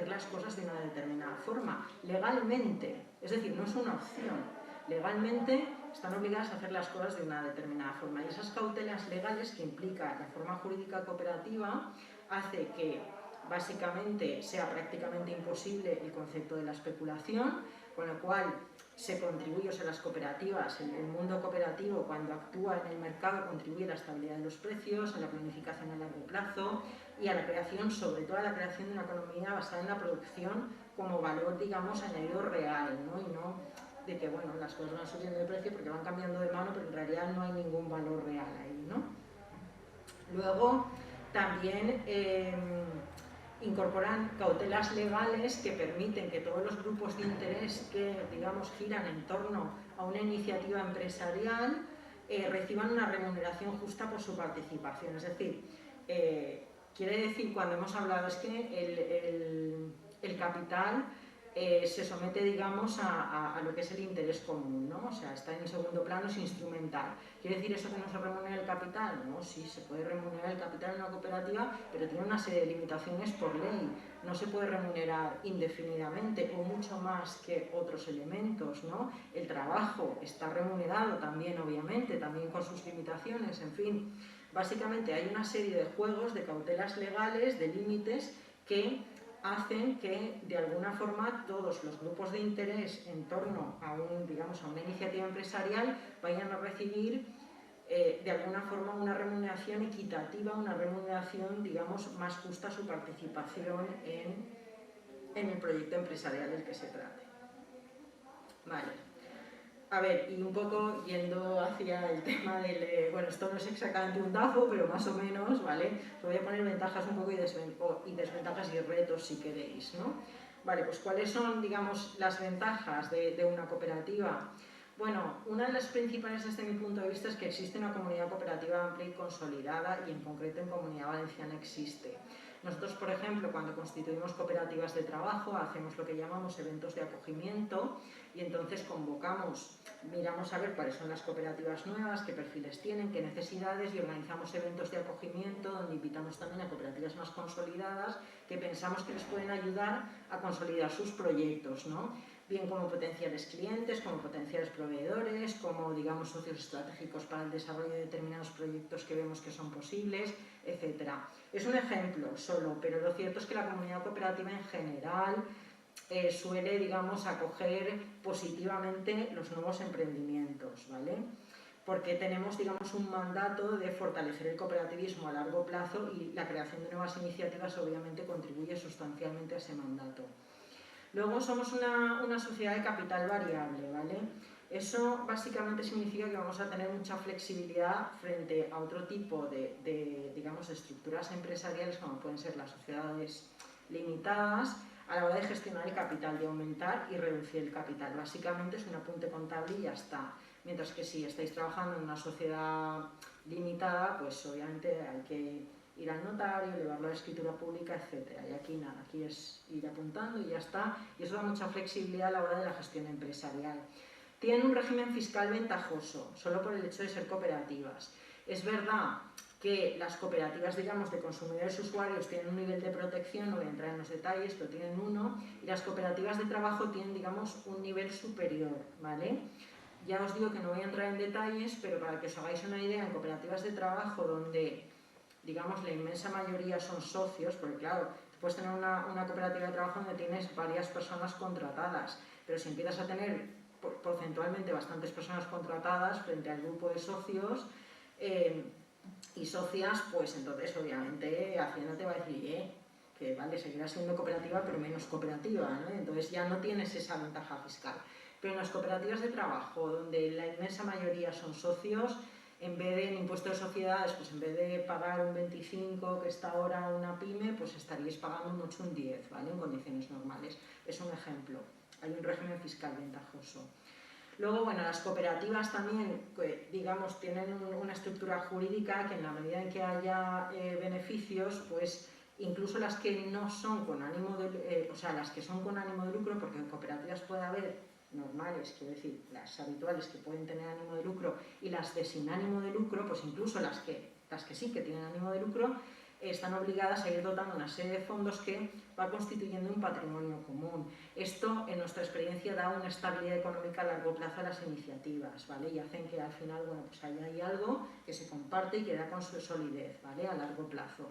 las cosas de una determinada forma, legalmente, es decir, no es una opción. Legalmente están obligadas a hacer las cosas de una determinada forma y esas cautelas legales que implica la forma jurídica cooperativa hace que básicamente sea prácticamente imposible el concepto de la especulación, con lo cual se contribuye, o sea, las cooperativas, el mundo cooperativo cuando actúa en el mercado contribuye a la estabilidad de los precios, a la planificación a largo plazo y a la creación, sobre todo a la creación de una economía basada en la producción como valor, digamos, añadido real, ¿no? Y no de que, bueno, las cosas van subiendo de precio porque van cambiando de mano, pero en realidad no hay ningún valor real ahí, ¿no? Luego, también incorporan cautelas legales que permiten que todos los grupos de interés que, digamos, giran en torno a una iniciativa empresarial reciban una remuneración justa por su participación. Es decir, quiere decir, cuando hemos hablado, es que el capital se somete, digamos, a lo que es el interés común, ¿no? O sea, está en segundo plano, es instrumental. ¿Quiere decir eso que no se remunera el capital? No, sí, se puede remunerar el capital en una cooperativa, pero tiene una serie de limitaciones por ley. No se puede remunerar indefinidamente o mucho más que otros elementos, ¿no? El trabajo está remunerado también, obviamente, también con sus limitaciones, en fin. Básicamente hay una serie de juegos, de cautelas legales, de límites que hacen que de alguna forma todos los grupos de interés en torno a una iniciativa empresarial vayan a recibir de alguna forma una remuneración equitativa, una remuneración, digamos, más justa a su participación en el proyecto empresarial del que se trate. Vale. A ver, y un poco yendo hacia el tema del... bueno, esto no es exactamente un DAFO, pero más o menos, ¿vale? Os voy a poner ventajas un poco y desventajas y retos, si queréis, ¿no? Vale, pues ¿cuáles son, digamos, las ventajas de una cooperativa? Bueno, una de las principales desde mi punto de vista es que existe una comunidad cooperativa amplia y consolidada, y en concreto en Comunidad Valenciana existe. Nosotros, por ejemplo, cuando constituimos cooperativas de trabajo, hacemos lo que llamamos eventos de acogimiento, y entonces convocamos, miramos a ver cuáles son las cooperativas nuevas, qué perfiles tienen, qué necesidades, y organizamos eventos de acogimiento donde invitamos también a cooperativas más consolidadas que pensamos que les pueden ayudar a consolidar sus proyectos, ¿no? Bien como potenciales clientes, como potenciales proveedores, como, digamos, socios estratégicos para el desarrollo de determinados proyectos que vemos que son posibles, etc. Es un ejemplo solo, pero lo cierto es que la comunidad cooperativa en general suele, digamos, acoger positivamente los nuevos emprendimientos, ¿vale? Porque tenemos, digamos, un mandato de fortalecer el cooperativismo a largo plazo, y la creación de nuevas iniciativas obviamente contribuye sustancialmente a ese mandato. Luego somos una sociedad de capital variable, ¿vale? Eso básicamente significa que vamos a tener mucha flexibilidad frente a otro tipo de digamos, estructuras empresariales, como pueden ser las sociedades limitadas, a la hora de gestionar el capital, de aumentar y reducir el capital. Básicamente es un apunte contable y ya está. Mientras que si estáis trabajando en una sociedad limitada, pues obviamente hay que ir al notario, llevarlo a la escritura pública, etc. Y aquí nada, aquí es ir apuntando y ya está. Y eso da mucha flexibilidad a la hora de la gestión empresarial. Tienen un régimen fiscal ventajoso, solo por el hecho de ser cooperativas. Es verdad que las cooperativas, digamos, de consumidores usuarios tienen un nivel de protección, no voy a entrar en los detalles, pero tienen uno, y las cooperativas de trabajo tienen, digamos, un nivel superior, ¿vale? Ya os digo que no voy a entrar en detalles, pero para que os hagáis una idea, en cooperativas de trabajo donde, digamos, la inmensa mayoría son socios, porque claro, puedes tener una cooperativa de trabajo donde tienes varias personas contratadas, pero si empiezas a tener porcentualmente bastantes personas contratadas frente al grupo de socios y socias, pues entonces obviamente Hacienda te va a decir que vale, seguirá siendo cooperativa pero menos cooperativa, ¿no? Entonces ya no tienes esa ventaja fiscal. Pero en las cooperativas de trabajo, donde la inmensa mayoría son socios, en vez de en impuesto de sociedades, pues en vez de pagar un 25 que está ahora una pyme, pues estaríais pagando un 8 o un 10, ¿vale? En condiciones normales. Es un ejemplo. Hay un régimen fiscal ventajoso. Luego, bueno, las cooperativas también, digamos, tienen una estructura jurídica que en la medida en que haya beneficios, pues incluso las que no son con ánimo de, o sea, las que son con ánimo de lucro, porque en cooperativas puede haber normales, quiero decir, las habituales que pueden tener ánimo de lucro y las de sin ánimo de lucro, pues incluso las que sí que tienen ánimo de lucro, están obligadas a ir dotando una serie de fondos que va constituyendo un patrimonio común. Esto, en nuestra experiencia, da una estabilidad económica a largo plazo a las iniciativas, ¿vale? Y hacen que al final, bueno, pues ahí hay algo que se comparte y que da con su solidez, ¿vale? A largo plazo.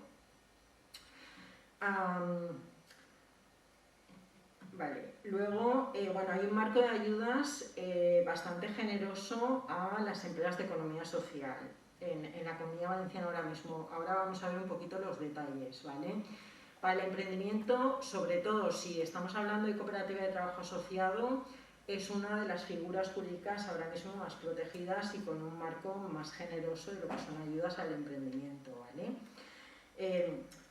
Vale, luego, bueno, hay un marco de ayudas bastante generoso a las empresas de economía social en la Comunidad Valenciana ahora mismo. Ahora vamos a ver un poquito los detalles, ¿vale? Para el emprendimiento, sobre todo si estamos hablando de cooperativa de trabajo asociado, es una de las figuras jurídicas ahora mismo más protegidas y con un marco más generoso de lo que son ayudas al emprendimiento, ¿vale?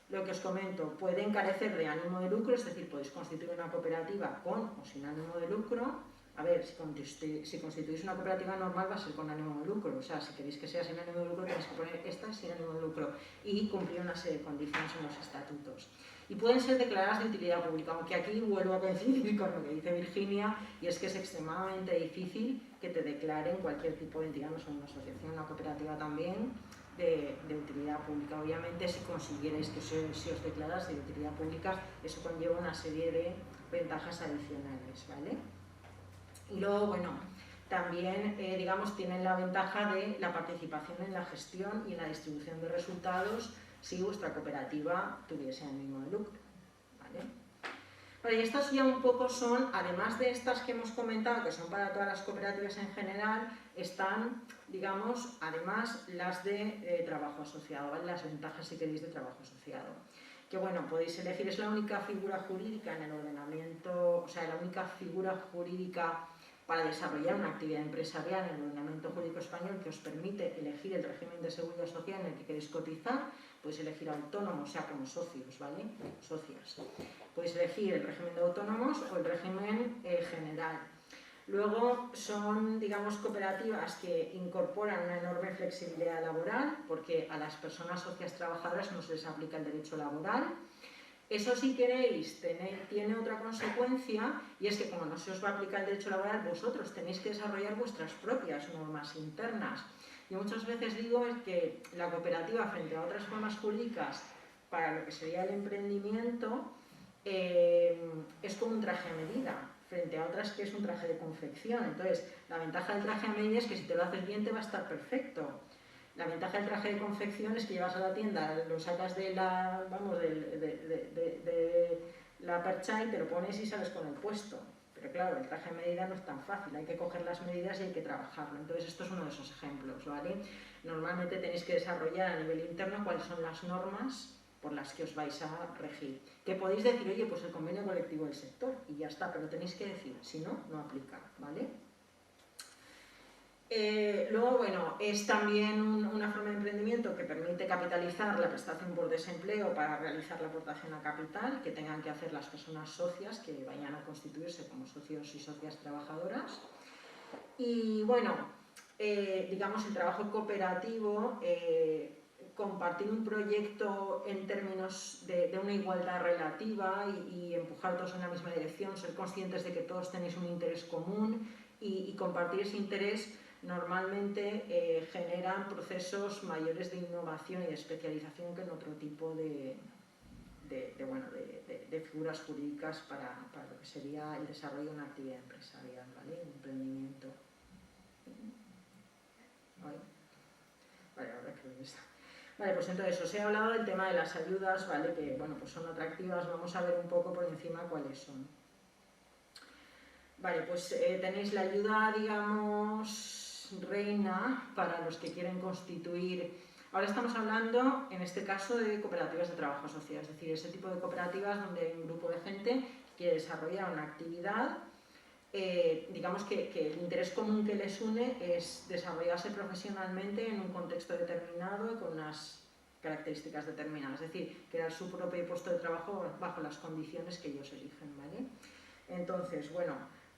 Lo que os comento, pueden carecer de ánimo de lucro, es decir, podéis constituir una cooperativa con o sin ánimo de lucro, a ver, si constituís una cooperativa normal va a ser con ánimo de lucro, o sea, si queréis que sea sin ánimo de lucro tenéis que poner esta sin ánimo de lucro y cumplir una serie de condiciones en los estatutos. Y pueden ser declaradas de utilidad pública, aunque aquí vuelvo a coincidir con lo que dice Virginia, y es que es extremadamente difícil que te declaren cualquier tipo de entidad, no solo una asociación, una cooperativa también, de utilidad pública. Obviamente, si consiguierais que si os declaras de utilidad pública, eso conlleva una serie de ventajas adicionales, ¿vale? Y luego, bueno, también, digamos, tienen la ventaja de la participación en la gestión y en la distribución de resultados si vuestra cooperativa tuviese ánimo de lucro, ¿vale? Bueno, y estas ya un poco son, además de estas que hemos comentado, que son para todas las cooperativas en general, están, digamos, además las de trabajo asociado, ¿vale? Las ventajas, si queréis, de trabajo asociado. Que bueno, podéis elegir, es la única figura jurídica en el ordenamiento, o sea, la única figura jurídica para desarrollar una actividad empresarial en el ordenamiento jurídico español que os permite elegir el régimen de seguridad social en el que queréis cotizar. Podéis elegir autónomo, o sea, como socios, ¿vale? Socias. Podéis elegir el régimen de autónomos o el régimen general. Luego son, digamos, cooperativas que incorporan una enorme flexibilidad laboral, porque a las personas socias trabajadoras no se les aplica el derecho laboral. Eso, si queréis, tiene otra consecuencia, y es que como no se os va a aplicar el derecho laboral, vosotros tenéis que desarrollar vuestras propias normas internas. Yo muchas veces digo que la cooperativa, frente a otras formas jurídicas para lo que sería el emprendimiento, es como un traje a medida, frente a otras que es un traje de confección. Entonces, la ventaja del traje a medida es que si te lo haces bien te va a estar perfecto. La ventaja del traje de confección es que llevas a la tienda, lo sacas de la, vamos, de la percha y te lo pones y sales con el puesto. Pero claro, el traje a medida no es tan fácil, hay que coger las medidas y hay que trabajarlo. Entonces, esto es uno de esos ejemplos, ¿vale? Normalmente tenéis que desarrollar a nivel interno cuáles son las normas por las que os vais a regir. Que podéis decir, oye, pues el convenio colectivo del sector, y ya está, pero tenéis que decir, si no, no aplica, ¿vale? Luego, bueno, es también una forma de emprendimiento que permite capitalizar la prestación por desempleo para realizar la aportación a capital que tengan que hacer las personas socias que vayan a constituirse como socios y socias trabajadoras. Y bueno, digamos, el trabajo cooperativo, compartir un proyecto en términos de una igualdad relativa y empujar todos en la misma dirección, ser conscientes de que todos tenéis un interés común y compartir ese interés normalmente generan procesos mayores de innovación y de especialización que en otro tipo de figuras jurídicas para lo que sería el desarrollo de una actividad empresarial, ¿vale? Un emprendimiento. Vale, ahora creo que está. Vale, pues entonces os he hablado del tema de las ayudas, ¿vale? Que bueno, pues son atractivas, vamos a ver un poco por encima cuáles son. Vale, pues tenéis la ayuda, digamos, reina para los que quieren constituir. Ahora estamos hablando, en este caso, de cooperativas de trabajo asociado, es decir, ese tipo de cooperativas donde hay un grupo de gente que quiere desarrollar una actividad, digamos que el interés común que les une es desarrollarse profesionalmente en un contexto determinado y con unas características determinadas, es decir, crear su propio puesto de trabajo bajo las condiciones que ellos eligen, ¿vale? Entonces, bueno,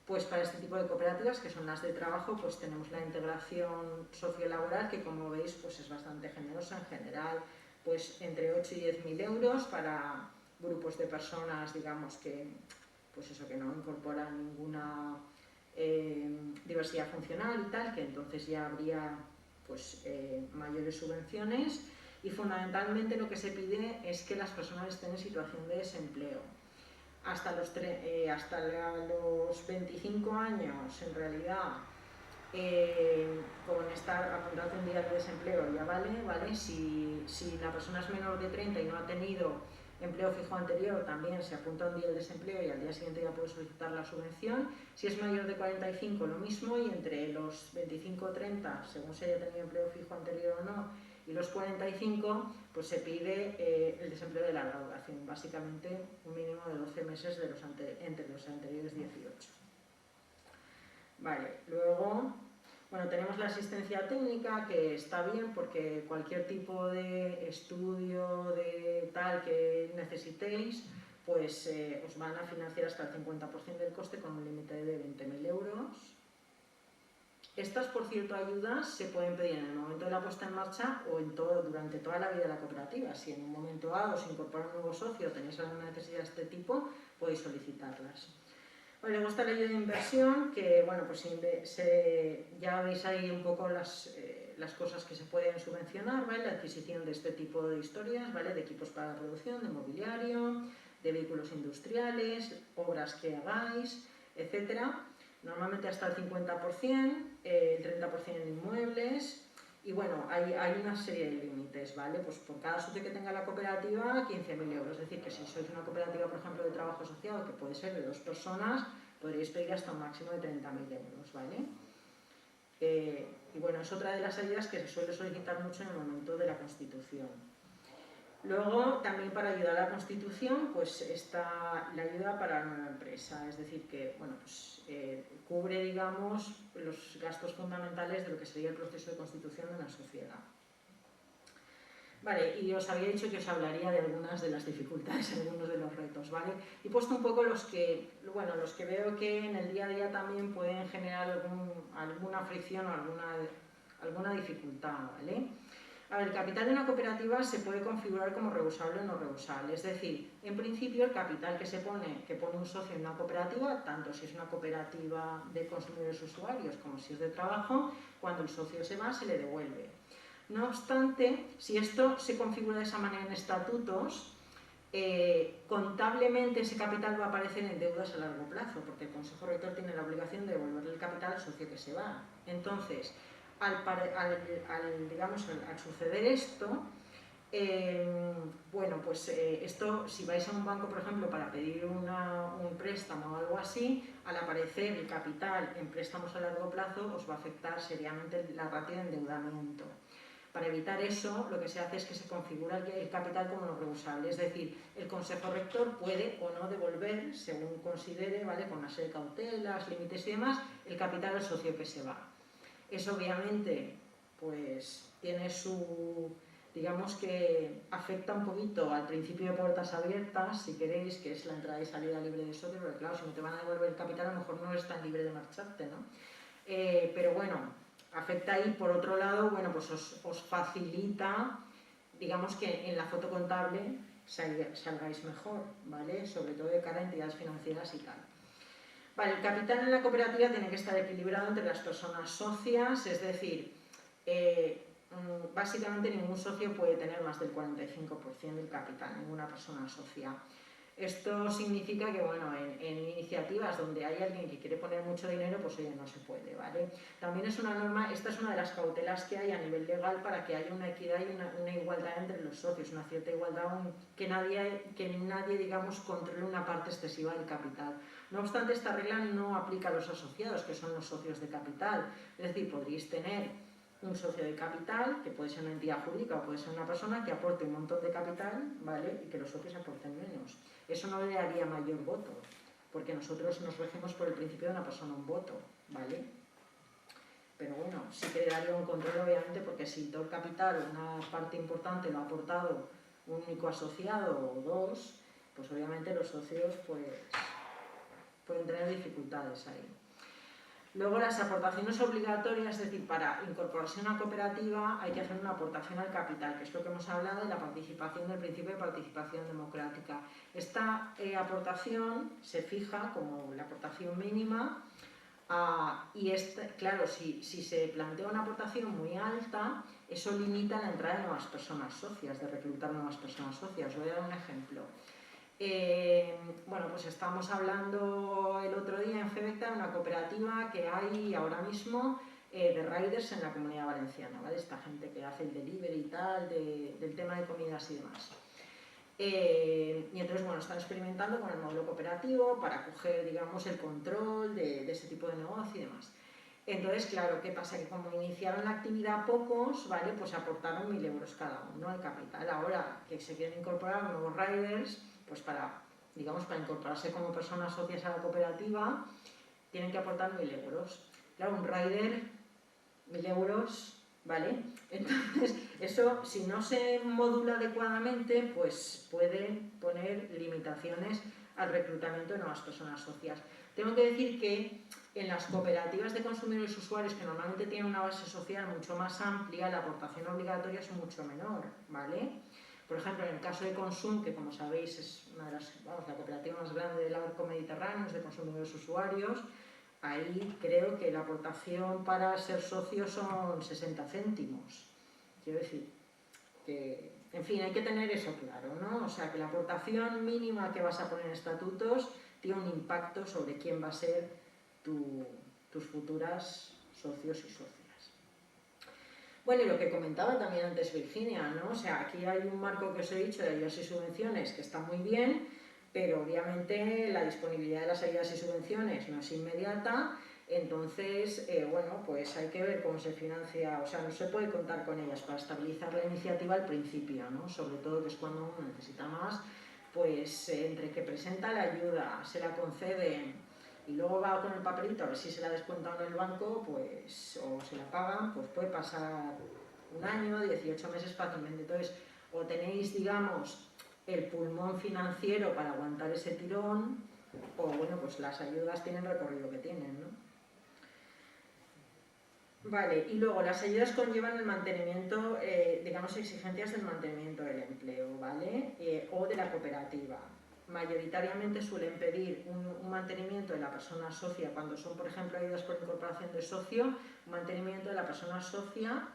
pues para este tipo de cooperativas, que son las de trabajo, pues tenemos la integración sociolaboral, que como veis pues es bastante generosa en general, pues entre 8 y 10.000 euros para grupos de personas, digamos que, pues eso, que no incorporan ninguna diversidad funcional y tal, que entonces ya habría pues mayores subvenciones, y fundamentalmente lo que se pide es que las personas estén en situación de desempleo. Hasta los 25 años, en realidad, con estar apuntado un día de desempleo ya vale. Si la persona es menor de 30 y no ha tenido empleo fijo anterior, también se apunta un día de desempleo y al día siguiente ya puede solicitar la subvención. Si es mayor de 45, lo mismo, y entre los 25 y 30, según se haya tenido empleo fijo anterior o no, y los 45, pues se pide el desempleo de larga duración, básicamente un mínimo de 12 meses entre los anteriores 18. Vale, luego, bueno, tenemos la asistencia técnica, que está bien porque cualquier tipo de estudio de tal que necesitéis, pues os van a financiar hasta el 50% del coste con un límite de 20.000 euros. Estas, por cierto, ayudas se pueden pedir en el momento de la puesta en marcha o durante toda la vida de la cooperativa. Si en un momento dado os incorpora un nuevo socio o tenéis alguna necesidad de este tipo, podéis solicitarlas. Vale, luego está la ayuda de inversión, que bueno, pues ya veis ahí un poco las cosas que se pueden subvencionar, ¿vale? La adquisición de este tipo de historias, ¿vale? De equipos para la producción, de mobiliario, de vehículos industriales, obras que hagáis, etcétera. Normalmente hasta el 50%, el 30% en inmuebles, y bueno, hay una serie de límites, ¿vale? Pues por cada socio que tenga la cooperativa, 15.000 euros. Es decir, que si sois una cooperativa, por ejemplo, de trabajo asociado, que puede ser de 2 personas, podréis pedir hasta un máximo de 30.000 euros, ¿vale? Y bueno, es otra de las ayudas que se suele solicitar mucho en el momento de la constitución. Luego, también para ayudar a la constitución, pues está la ayuda para la nueva empresa, es decir, que bueno, pues, cubre, digamos, los gastos fundamentales de lo que sería el proceso de constitución de una sociedad. Vale, y os había dicho que os hablaría de algunas de las dificultades, algunos de los retos, ¿vale? He puesto un poco los que veo que en el día a día también pueden generar alguna fricción o alguna dificultad, ¿vale? A ver, el capital de una cooperativa se puede configurar como reusable o no reusable, es decir, en principio el capital que pone un socio en una cooperativa, tanto si es una cooperativa de consumidores usuarios como si es de trabajo, cuando el socio se va se le devuelve. No obstante, si esto se configura de esa manera en estatutos, contablemente ese capital va a aparecer en deudas a largo plazo, porque el Consejo Rector tiene la obligación de devolverle el capital al socio que se va. Entonces, al suceder esto, bueno, pues esto, si vais a un banco, por ejemplo, para pedir un préstamo o algo así, al aparecer el capital en préstamos a largo plazo, os va a afectar seriamente la ratio de endeudamiento. Para evitar eso, lo que se hace es que se configura el capital como no reusable, es decir, el Consejo Rector puede o no devolver, según considere, ¿vale? Con una serie de cautelas, límites y demás, el capital al socio que se va. Eso obviamente pues tiene digamos que afecta un poquito al principio de puertas abiertas, si queréis, que es la entrada y salida libre de socio, porque claro, si no te van a devolver el capital a lo mejor no eres tan libre de marcharte, ¿no? Pero bueno, afecta ahí, por otro lado, bueno, pues os facilita, digamos que en la foto contable salgáis mejor, ¿vale? Sobre todo de cara a entidades financieras y tal. Vale, el capital en la cooperativa tiene que estar equilibrado entre las personas socias, es decir, básicamente ningún socio puede tener más del 45% del capital, ninguna persona socia. Esto significa que, bueno, en iniciativas donde hay alguien que quiere poner mucho dinero, pues oye, no se puede, ¿vale? También es una norma, esta es una de las cautelas que hay a nivel legal para que haya una equidad y una igualdad entre los socios, una cierta igualdad, que nadie, digamos, controle una parte excesiva del capital. No obstante, esta regla no aplica a los asociados, que son los socios de capital. Es decir, podríais tener un socio de capital, que puede ser una entidad jurídica o puede ser una persona que aporte un montón de capital, ¿vale? Y que los socios aporten menos. Eso no le daría mayor voto, porque nosotros nos regimos por el principio de una persona un voto, ¿vale? Pero bueno, sí que le daría un control, obviamente, porque si todo el capital, una parte importante lo ha aportado un único asociado o dos, pues obviamente los socios pues pueden tener dificultades ahí. Luego las aportaciones obligatorias, es decir, para incorporarse a una cooperativa hay que hacer una aportación al capital, que es lo que hemos hablado de la participación, del principio de participación democrática. Esta aportación se fija como la aportación mínima y claro, si se plantea una aportación muy alta, eso limita la entrada de nuevas personas socias, de reclutar nuevas personas socias. Os voy a dar un ejemplo. Bueno, pues estamos hablando el otro día en Febecta de una cooperativa que hay ahora mismo de riders en la Comunidad Valenciana, ¿vale? Esta gente que hace el delivery y tal, del tema de comidas y demás. Y entonces, bueno, están experimentando con el módulo cooperativo para coger, digamos, el control de ese tipo de negocio y demás. Entonces, claro, ¿qué pasa? Que como iniciaron la actividad pocos, ¿vale? Pues aportaron 1.000 euros cada uno al capital. Ahora que se quieren incorporar nuevos riders, pues para incorporarse como personas socias a la cooperativa, tienen que aportar 1.000 euros. Claro, un rider, 1.000 euros, ¿vale? Entonces, eso, si no se modula adecuadamente, pues puede poner limitaciones al reclutamiento de nuevas personas socias. Tengo que decir que en las cooperativas de consumidores usuarios, que normalmente tienen una base social mucho más amplia, la aportación obligatoria es mucho menor, ¿vale? Por ejemplo, en el caso de Consum, que como sabéis es una de las, la cooperativa más grande del arco mediterráneo, de consumidores usuarios, ahí creo que la aportación para ser socio son 60 céntimos. Quiero decir que, en fin, hay que tener eso claro, ¿no? O sea, que la aportación mínima que vas a poner en estatutos tiene un impacto sobre quién va a ser tus futuras socios y socias. Bueno, y lo que comentaba también antes Virginia, ¿no? O sea, aquí hay un marco que os he dicho de ayudas y subvenciones que está muy bien, pero obviamente la disponibilidad de las ayudas y subvenciones no es inmediata, entonces, bueno, pues hay que ver cómo se financia, o sea, no se puede contar con ellas para estabilizar la iniciativa al principio, ¿no? Sobre todo que es cuando uno necesita más, pues entre que presenta la ayuda, se la conceden y luego va con el papelito a ver si se la ha descontado en el banco, pues, o se la pagan, pues puede pasar un año, 18 meses fácilmente. Entonces, o tenéis, digamos, el pulmón financiero para aguantar ese tirón, o bueno, pues las ayudas tienen el recorrido que tienen, ¿no? Vale, y luego las ayudas conllevan el mantenimiento, digamos, exigencias del mantenimiento del empleo, ¿vale? O de la cooperativa. Mayoritariamente suelen pedir un mantenimiento de la persona socia cuando son, por ejemplo, ayudas por incorporación de socio, un mantenimiento de la persona socia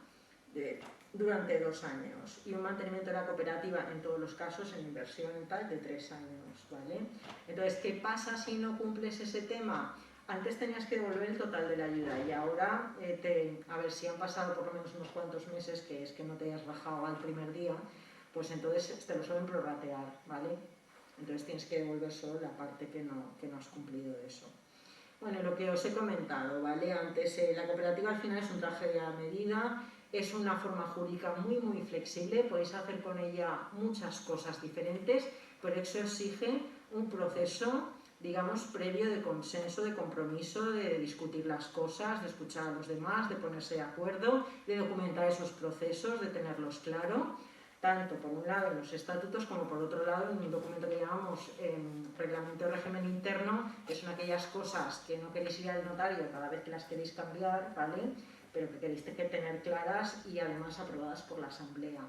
durante 2 años y un mantenimiento de la cooperativa en todos los casos en inversión tal de 3 años, ¿vale? Entonces, ¿qué pasa si no cumples ese tema? Antes tenías que devolver el total de la ayuda y ahora, a ver si han pasado por lo menos unos cuantos meses, que es que no te hayas bajado al primer día, pues entonces te lo suelen prorratear, ¿vale? Entonces tienes que devolver solo la parte que no has cumplido de eso. Bueno, lo que os he comentado, ¿vale? Antes, la cooperativa al final es un traje a medida, es una forma jurídica muy, muy flexible, podéis hacer con ella muchas cosas diferentes, pero eso exige un proceso, digamos, previo de consenso, de compromiso, de discutir las cosas, de escuchar a los demás, de ponerse de acuerdo, de documentar esos procesos, de tenerlos claro, tanto por un lado en los estatutos como por otro lado en un documento que llamamos reglamento de régimen interno, que son aquellas cosas que no queréis ir al notario cada vez que las queréis cambiar, ¿vale? Pero que queréis tener claras y además aprobadas por la asamblea.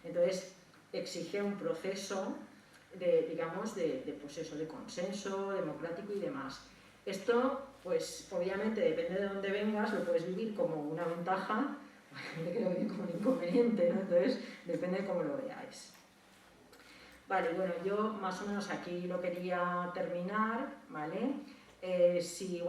Entonces, exige un proceso digamos, pues eso, de consenso democrático y demás. Esto, pues obviamente depende de dónde vengas, lo puedes vivir como una ventaja, hay gente que lo vive como un inconveniente, ¿no? Entonces depende de cómo lo veáis. Vale, bueno, yo más o menos aquí lo quería terminar, ¿vale? Si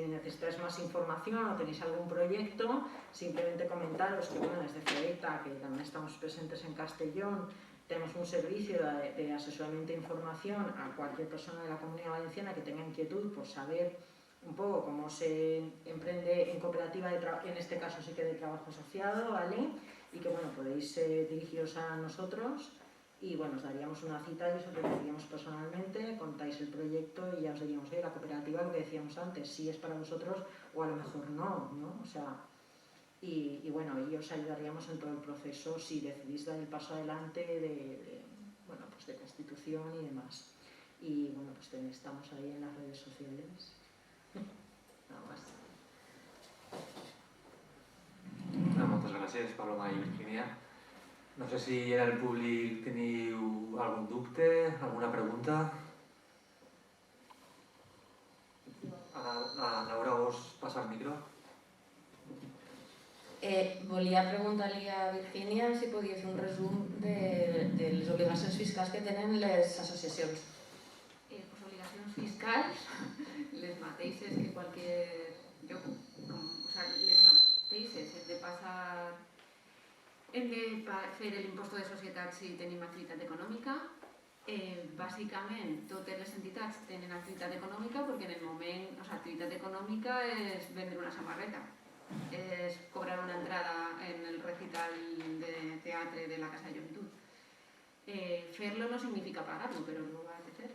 necesitáis más información o tenéis algún proyecto, simplemente comentaros que bueno, desde FEDECTA, que también estamos presentes en Castellón, tenemos un servicio de asesoramiento e información a cualquier persona de la Comunidad Valenciana que tenga inquietud por saber un poco cómo se emprende en cooperativa, en este caso sí que de trabajo asociado, ¿vale? Y que bueno, podéis dirigiros a nosotros y bueno, os daríamos una cita y os atenderíamos personalmente, contáis el proyecto y ya os diríamos, la cooperativa, lo que decíamos antes, si es para vosotros o a lo mejor no, ¿no? O sea, y bueno, y os ayudaríamos en todo el proceso si decidís dar el paso adelante de constitución y demás. Y bueno, pues estamos ahí en las redes sociales. Nada más. Moltes gràcies, Paloma i Virginia. No sé si en el públic teniu algun dubte, alguna pregunta. A Laura, vols passar el micro? Volia preguntar-li a Virginia si podia fer un resum de les obligacions fiscals que tenen les associacions. Pues obligacions fiscals, les mateixes que qualsevol lloc, o sea, les mateixes, hem de fer l'impost de societats si tenim activitat econòmica. Bàsicament, totes les entitats tenen activitat econòmica perquè en el moment, o sigui, activitat econòmica és vendre una samarreta, és cobrar una entrada en el recital de teatre de la Casa de Joventut. Fer-lo no significa pagar-lo, però lo vas a fer,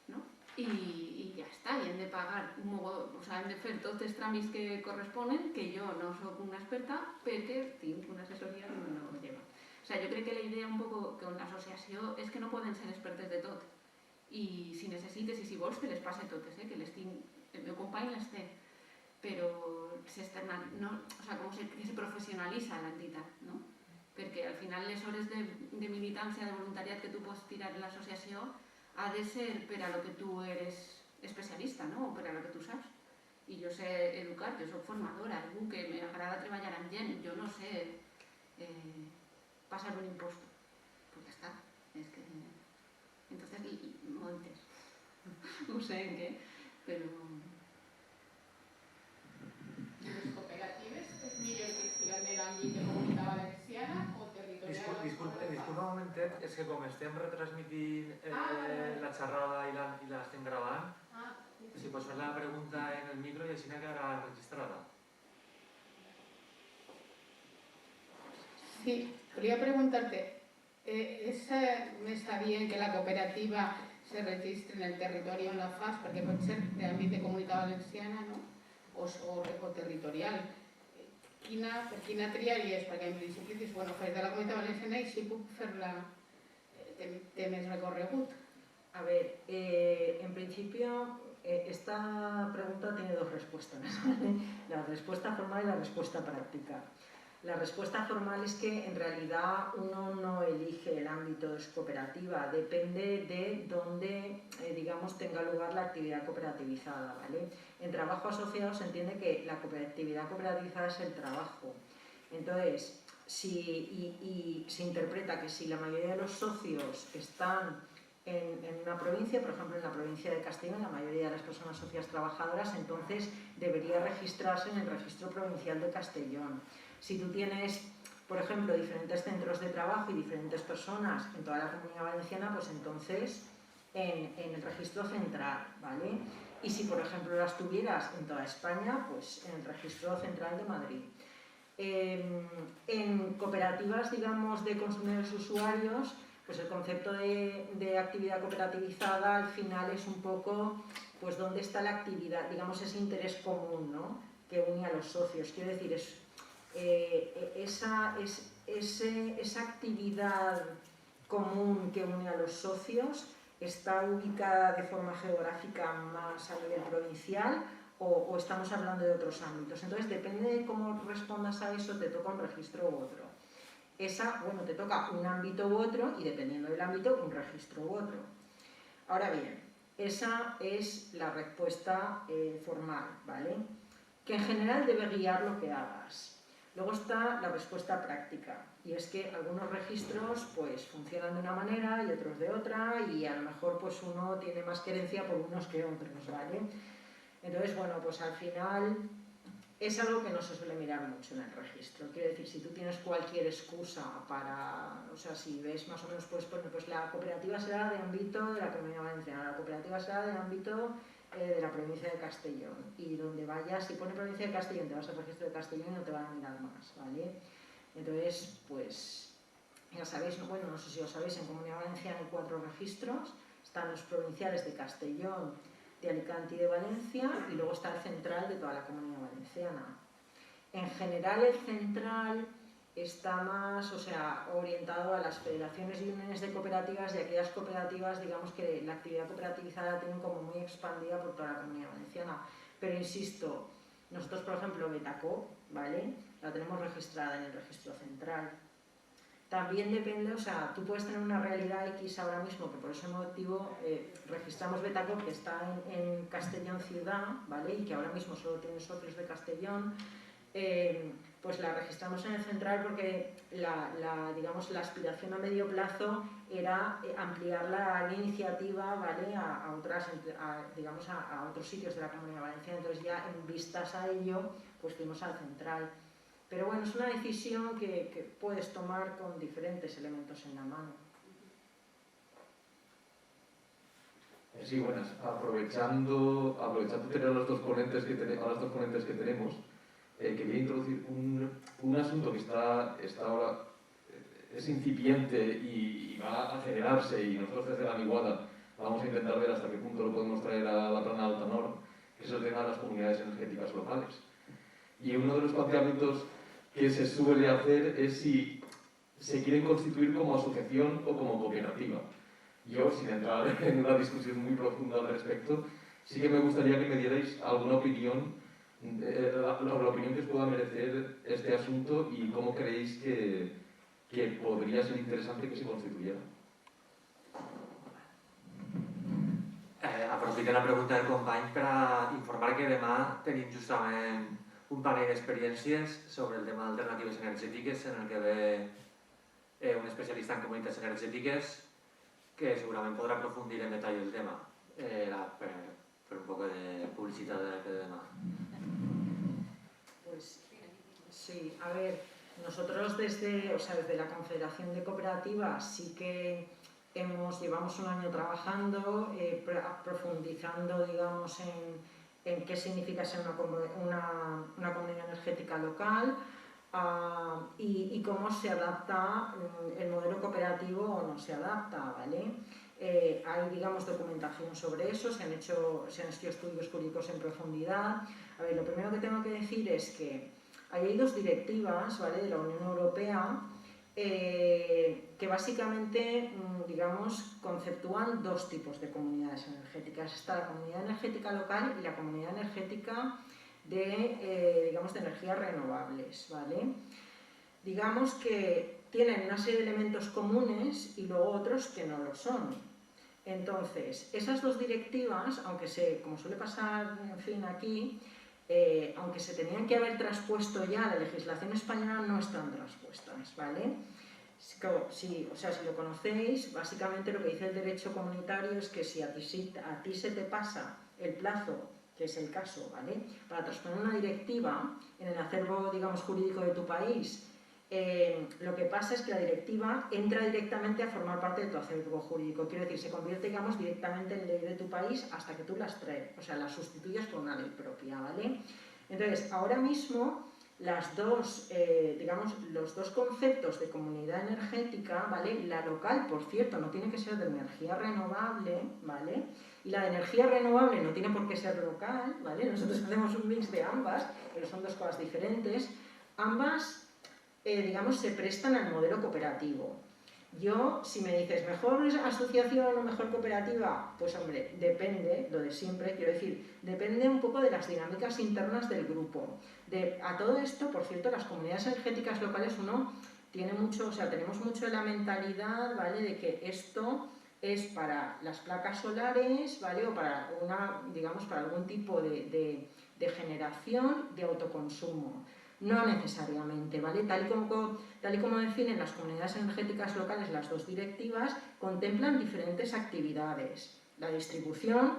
¿no? Y ya está. i hem de pagar, o sigui, hem de fer tots els tràmits que corresponen, que jo no sóc una experta perquè tinc una assessoria que me lo lleva. O sigui, jo crec que la idea un poc con l'associació és que no poden ser expertes de tot. I si necessites i si vols te les passe totes, que les tinc, el meu company les té, però no, o sigui, com que se professionalitza l'entitat, no? Perquè al final les hores de militància, de voluntariat que tu pots tirar en l'associació ha de ser per a lo que tu eres especialista, no? O per a lo que tu saps. I jo sé educar, jo soc formadora, algú que m'agrada treballar amb gent, jo no sé passar un impost. Pues ja està, és que... Entonces, montes. No sé en què, però... ¿Las cooperativas es millor que sigan en l'àmbit de Comunitat Valenciana o territorial? Disculpa un momentet, és que com estem retransmitint la xerrada i la estem gravant, si pots fer la pregunta en el micro i així quedarà registrada. Sí, quería preguntarte, me está bien que la cooperativa se registre en el territorio on la fas, perquè pot ser d'àmbit de Comunitat Valenciana, no? O territorial. Per quina triaries? Perquè en principi dius, bueno, fes de la Comunitat Valenciana i si puc fer-la, té més recorregut. A ver, en principio esta pregunta tiene dos respuestas, ¿vale? La respuesta formal y la respuesta práctica. La respuesta formal es que en realidad uno no elige el ámbito de su cooperativa, depende de dónde, digamos, tenga lugar la actividad cooperativizada, ¿vale? En trabajo asociado se entiende que la actividad cooperativizada es el trabajo. Entonces, y se interpreta que si la mayoría de los socios están en una provincia, por ejemplo en la provincia de Castellón, la mayoría de las personas socias trabajadoras, entonces debería registrarse en el registro provincial de Castellón. Si tú tienes, por ejemplo, diferentes centros de trabajo y diferentes personas en toda la Comunidad Valenciana, pues entonces en el registro central, ¿vale? Y si, por ejemplo, las tuvieras en toda España, pues en el registro central de Madrid. En cooperativas, digamos, de consumidores usuarios, pues el concepto de actividad cooperativizada al final es un poco, pues dónde está la actividad, digamos, ese interés común, ¿no? Que une a los socios. Quiero decir, esa actividad común que une a los socios está ubicada de forma geográfica más a nivel provincial o estamos hablando de otros ámbitos. Entonces, depende de cómo respondas a eso, te toca un registro u otro. Bueno, te toca un ámbito u otro y dependiendo del ámbito, un registro u otro. Ahora bien, esa es la respuesta formal, ¿vale? Que en general debe guiar lo que hagas. Luego está la respuesta práctica, y es que algunos registros pues funcionan de una manera y otros de otra, y a lo mejor pues uno tiene más querencia por unos que otros, ¿vale? Entonces, bueno, pues al final es algo que no se suele mirar mucho en el registro. Quiero decir, si tú tienes cualquier excusa para, o sea, si ves más o menos, pues la cooperativa será de ámbito de la Comunidad Valenciana, la cooperativa será de ámbito de la provincia de Castellón, y donde vayas, si pone provincia de Castellón, te vas al registro de Castellón y no te van a mirar más, ¿vale? Entonces, pues, ya sabéis, bueno, no sé si lo sabéis, en Comunidad Valenciana hay 4 registros, están los provinciales de Castellón, de Alicante y de Valencia, y luego está el central de toda la Comunidad Valenciana. En general, el central está más, o sea, orientado a las federaciones y uniones de cooperativas y aquellas cooperativas, digamos, que la actividad cooperativizada la tienen como muy expandida por toda la Comunidad Valenciana. Pero insisto, nosotros, por ejemplo, Betacop, ¿vale?, la tenemos registrada en el registro central. También depende, o sea, tú puedes tener una realidad X ahora mismo, que por ese motivo registramos Betacop, que está en Castellón ciudad, ¿vale?, y que ahora mismo solo tiene socios de Castellón. Pues la registramos en el central porque digamos, la aspiración a medio plazo era ampliar la iniciativa, ¿vale?, a otros sitios de la Comunidad Valenciana. Entonces ya en vistas a ello, pues fuimos al central. Pero bueno, es una decisión que puedes tomar con diferentes elementos en la mano. Sí, buenas. Aprovechando tener a las dos ponentes que tenemos, quería introducir un asunto que está ahora, es incipiente y va a acelerarse, y nosotros desde la Miguada vamos a intentar ver hasta qué punto lo podemos traer a la plana de Altanor, que es el tema de las comunidades energéticas locales. Y uno de los planteamientos que se suele hacer es si se quieren constituir como asociación o como cooperativa. Yo, sin entrar en una discusión muy profunda al respecto, sí que me gustaría que me dierais alguna opinión, la opinión que os pueda merecer este asunto y cómo creéis que podría ser interesante que se constituyera. Aprofito la pregunta del company per a informar que demà tenim justament un panell d'experiències sobre el tema d'alternatives energètiques en el que ve un especialista en comunitats energètiques que segurament podrà aprofundir en detall el tema. Era per un poco de publicitat de demà. Pues sí, a ver, nosotros desde la Confederación de Cooperativas sí que llevamos un año trabajando, profundizando, digamos, en qué significa ser una comunidad energética local y cómo se adapta el modelo cooperativo o no se adapta, ¿vale? Hay, digamos, documentación sobre eso, se han hecho estudios jurídicos en profundidad. A ver, lo primero que tengo que decir es que hay dos directivas, ¿vale?, de la Unión Europea que básicamente, digamos, conceptúan dos tipos de comunidades energéticas. Está la comunidad energética local y la comunidad energética de energías renovables, ¿vale? Digamos que tienen una serie de elementos comunes y luego otros que no lo son. Entonces, esas dos directivas, aunque como suele pasar, en fin, aquí, aunque se tenían que haber traspuesto ya a la legislación española, no están traspuestas, ¿vale? Si lo conocéis, básicamente lo que dice el derecho comunitario es que si a ti se te pasa el plazo, que es el caso, ¿vale?, para trasponer una directiva en el acervo, digamos, jurídico de tu país, lo que pasa es que la directiva entra directamente a formar parte de tu acervo jurídico. Quiero decir, se convierte, digamos, directamente en ley de tu país hasta que tú las traes, o sea, las sustituyes por una ley propia, ¿vale? Entonces, ahora mismo, los dos conceptos de comunidad energética, ¿vale? La local, por cierto, no tiene que ser de energía renovable, ¿vale? Y la de energía renovable no tiene por qué ser local, ¿vale? Nosotros hacemos un mix de ambas, pero son dos cosas diferentes. Ambas, se prestan al modelo cooperativo. Yo, si me dices, ¿mejor asociación o mejor cooperativa? Pues hombre, depende, lo de siempre, quiero decir, depende un poco de las dinámicas internas del grupo. A todo esto, por cierto, las comunidades energéticas locales, tenemos mucho de la mentalidad, ¿vale?, de que esto es para las placas solares, ¿vale?, o para para algún tipo de generación de autoconsumo. No necesariamente, ¿vale? Tal y como definen las comunidades energéticas locales, las dos directivas contemplan diferentes actividades. La distribución,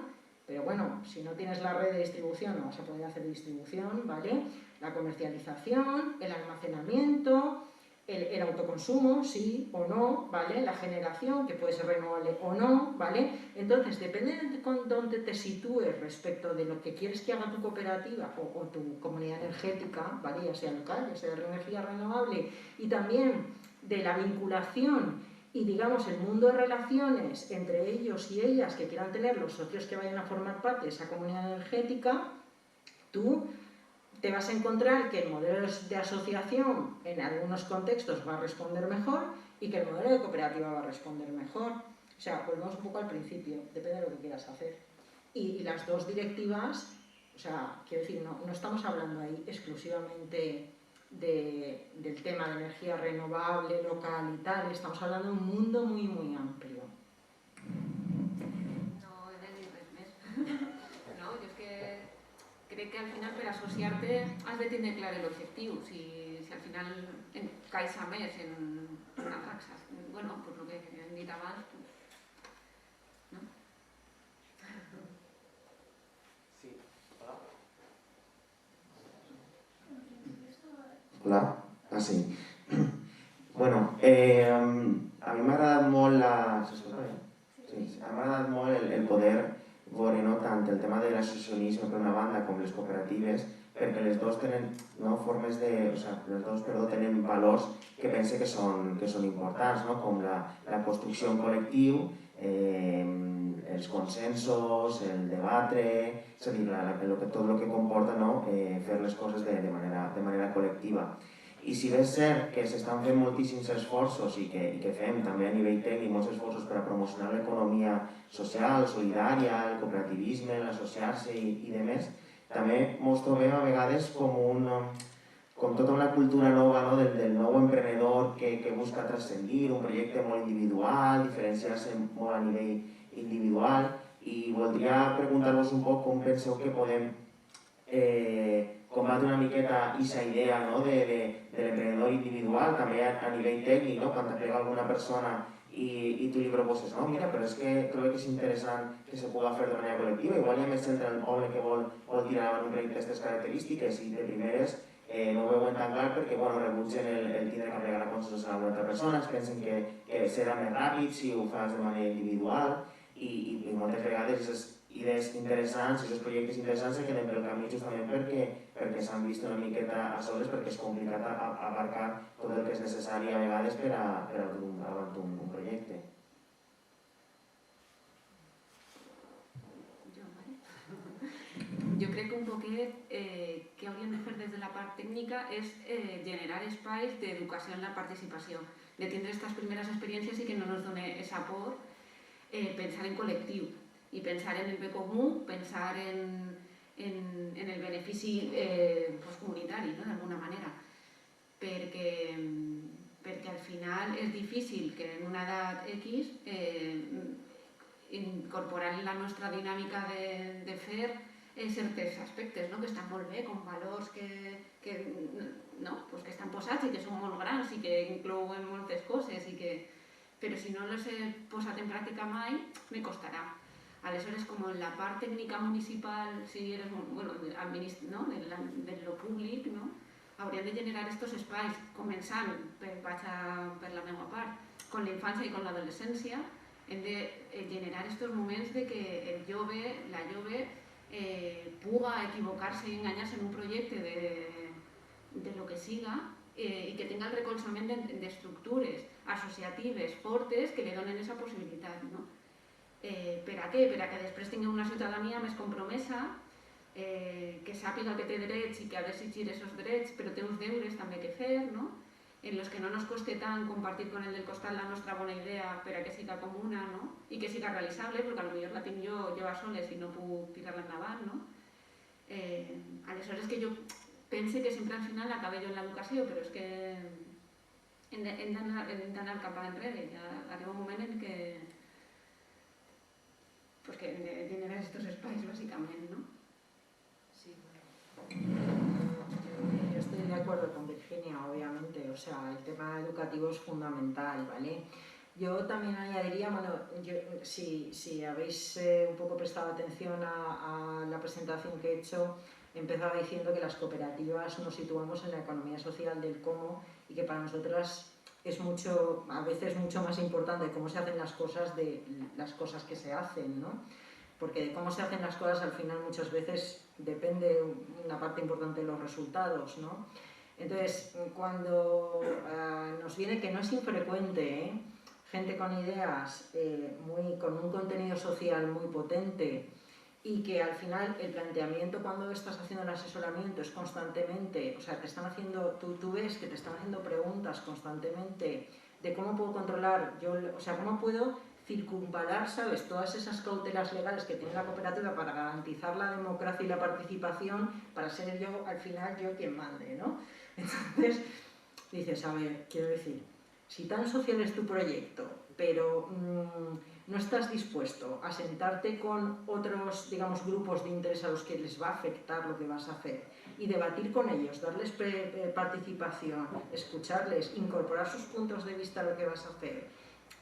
pero bueno, si no tienes la red de distribución no vas a poder hacer distribución, ¿vale? La comercialización, el almacenamiento, el autoconsumo, sí o no, ¿vale? La generación, que puede ser renovable o no, ¿vale? Entonces, depende de dónde te sitúes respecto de lo que quieres que haga tu cooperativa o tu comunidad energética, ¿vale?, ya sea local, ya sea de energía renovable, y también de la vinculación y, digamos, el mundo de relaciones entre ellos y ellas que quieran tener los socios que vayan a formar parte de esa comunidad energética, tú te vas a encontrar que el modelo de asociación en algunos contextos va a responder mejor y que el modelo de cooperativa va a responder mejor. O sea, volvemos un poco al principio, depende de lo que quieras hacer. Y las dos directivas, o sea, quiero decir, no estamos hablando ahí exclusivamente del tema de energía renovable, local y tal, estamos hablando de un mundo muy, muy amplio. No, he de dir res més. No, jo és que crec que al final per associar-te has de tenir clar l'objectiu. Si al final encaixa més en una taxa, bueno, pues el que hem dit abans, no? Sí, hola. Hola, sí. Bueno, a mi m'ha agradat molt el poder veure no tant el tema de l'associacionisme per una banda com les cooperatives, perquè les dues tenen tenen valors que pense que són importants, no? Com la construcció en col·lectiu, els consensos, el debatre, és a dir, tot el que comporta, no? Fer les coses de manera col·lectiva. I si bé és cert que s'estan fent moltíssims esforços i que fem també a nivell tècnic molts esforços per a promocionar l'economia social, solidària, el cooperativisme, l'associar-se i demés, també ens trobem a vegades com tota una cultura nova, no? del nou emprenedor que busca transcendir, un projecte molt individual, diferenciar-se molt a nivell individual, i voldria preguntar-vos un poc com penseu que podem combatre una miqueta aquesta idea, no? de l'emprenedor individual, també a nivell tècnic, no? Quan t'aplega alguna persona i tu li proposes, no, mira, però és que trobo que és interessant que se pugui fer de manera col·lectiva, igual hi ha més centre el poble que vol tirar endavant un projecte d'aquestes característiques i de primeres no ho veuen tan clar perquè rebutgen el tindre que aplegar la consensos a una altra persona, es pensen que serà més ràpid si ho fas de manera individual i moltes vegades aquestes idees interessants, aquests projectes interessants se queden pel camí justament perquè s'han vist una miqueta a soles, perquè és complicat abarcar tot el que és necessari a vegades per a un projecte. Jo crec que un poquet que hauríem de fer des de la part tècnica és generar espais d'educació en la participació, de tindre aquestes primeres experiències i que no ens doni esa por pensar en col·lectiu i pensar en el bé comú, pensar en el benefici comunitari, d'alguna manera. Perquè al final és difícil que en una edat X incorporar en la nostra dinàmica de fer certs aspectes que estan molt bé, com valors que estan posats i que són molt grans i que inclouen moltes coses, però si no les he posat en pràctica mai, me costarà. Aleshores, com en la part tècnica municipal, si eres de lo públic, hauríem de generar aquests espais, començant, vaig per la meva part, amb la infància i amb l'adolescència, hem de generar aquests moments de que el jove, la jove, puga equivocar-se i enganyar-se en un projecte de lo que siga i que tenga el recolzament d'estructures associatives fortes que li donen aquesta possibilitat. Per a què? Per a que després tinguem una ciutadania més compromesa, que sàpiga que té drets i que ha d'exigir aquests drets, però té uns deures també que fer, en els que no ens costi tant compartir con el del costat la nostra bona idea per a que siga comuna i que siga realitzable, perquè potser la tinc jo a soles i no puc tirar-la endavant. Aleshores que jo pense que sempre al final acabé jo en l'educació, però és que hem d'anar cap enrere. Arriba un moment en què hem de generar aquests espais, bàsicament, ¿no? Sí. Yo estoy de acuerdo con Virginia, obviamente. O sea, el tema educativo es fundamental, ¿vale? Yo también añadiría, si habéis un poco prestado atención a la presentación que he hecho, empezaba diciendo que las cooperativas nos situamos en la economía social del cómo y que para nosotras es a veces mucho más importante cómo se hacen las cosas de las cosas que se hacen, ¿no? Porque de cómo se hacen las cosas al final muchas veces depende una parte importante de los resultados, ¿no? Entonces, cuando nos viene, que no es infrecuente, gente con ideas, con un contenido social muy potente, y que al final el planteamiento cuando estás haciendo el asesoramiento es constantemente, o sea, te están haciendo, tú ves que te están haciendo preguntas constantemente de cómo puedo controlar, cómo puedo circunvalar, ¿sabes?, todas esas cautelas legales que tiene la cooperativa para garantizar la democracia y la participación, para ser yo, al final, yo quien mande, ¿no? Entonces, dices, a ver, quiero decir, si tan social es tu proyecto, pero no estás dispuesto a sentarte con otros, digamos, grupos de interés a los que les va a afectar lo que vas a hacer y debatir con ellos, darles participación, escucharles, incorporar sus puntos de vista a lo que vas a hacer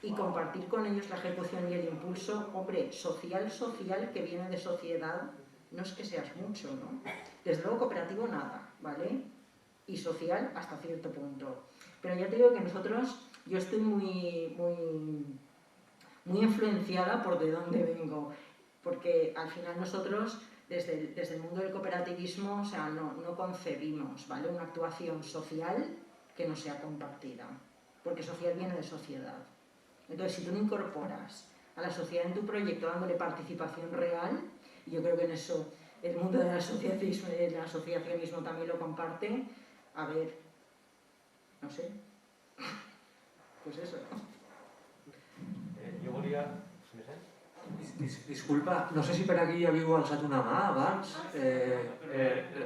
y compartir con ellos la ejecución y el impulso, hombre, social que viene de sociedad, no es que seas mucho, ¿no? Desde luego cooperativo nada, ¿vale? Y social hasta cierto punto. Pero ya te digo que nosotros, yo estoy muy influenciada por de dónde vengo, porque al final nosotros desde el mundo del cooperativismo, o sea, no concebimos, ¿vale?, una actuación social que no sea compartida, porque social viene de sociedad. Entonces, si tú no incorporas a la sociedad en tu proyecto dándole participación real, y yo creo que en eso el mundo del asociacionismo también lo comparte. A ver, no sé, pues eso. Jo volia... Disculpa, no sé si per aquí havíeu alçat una mà abans.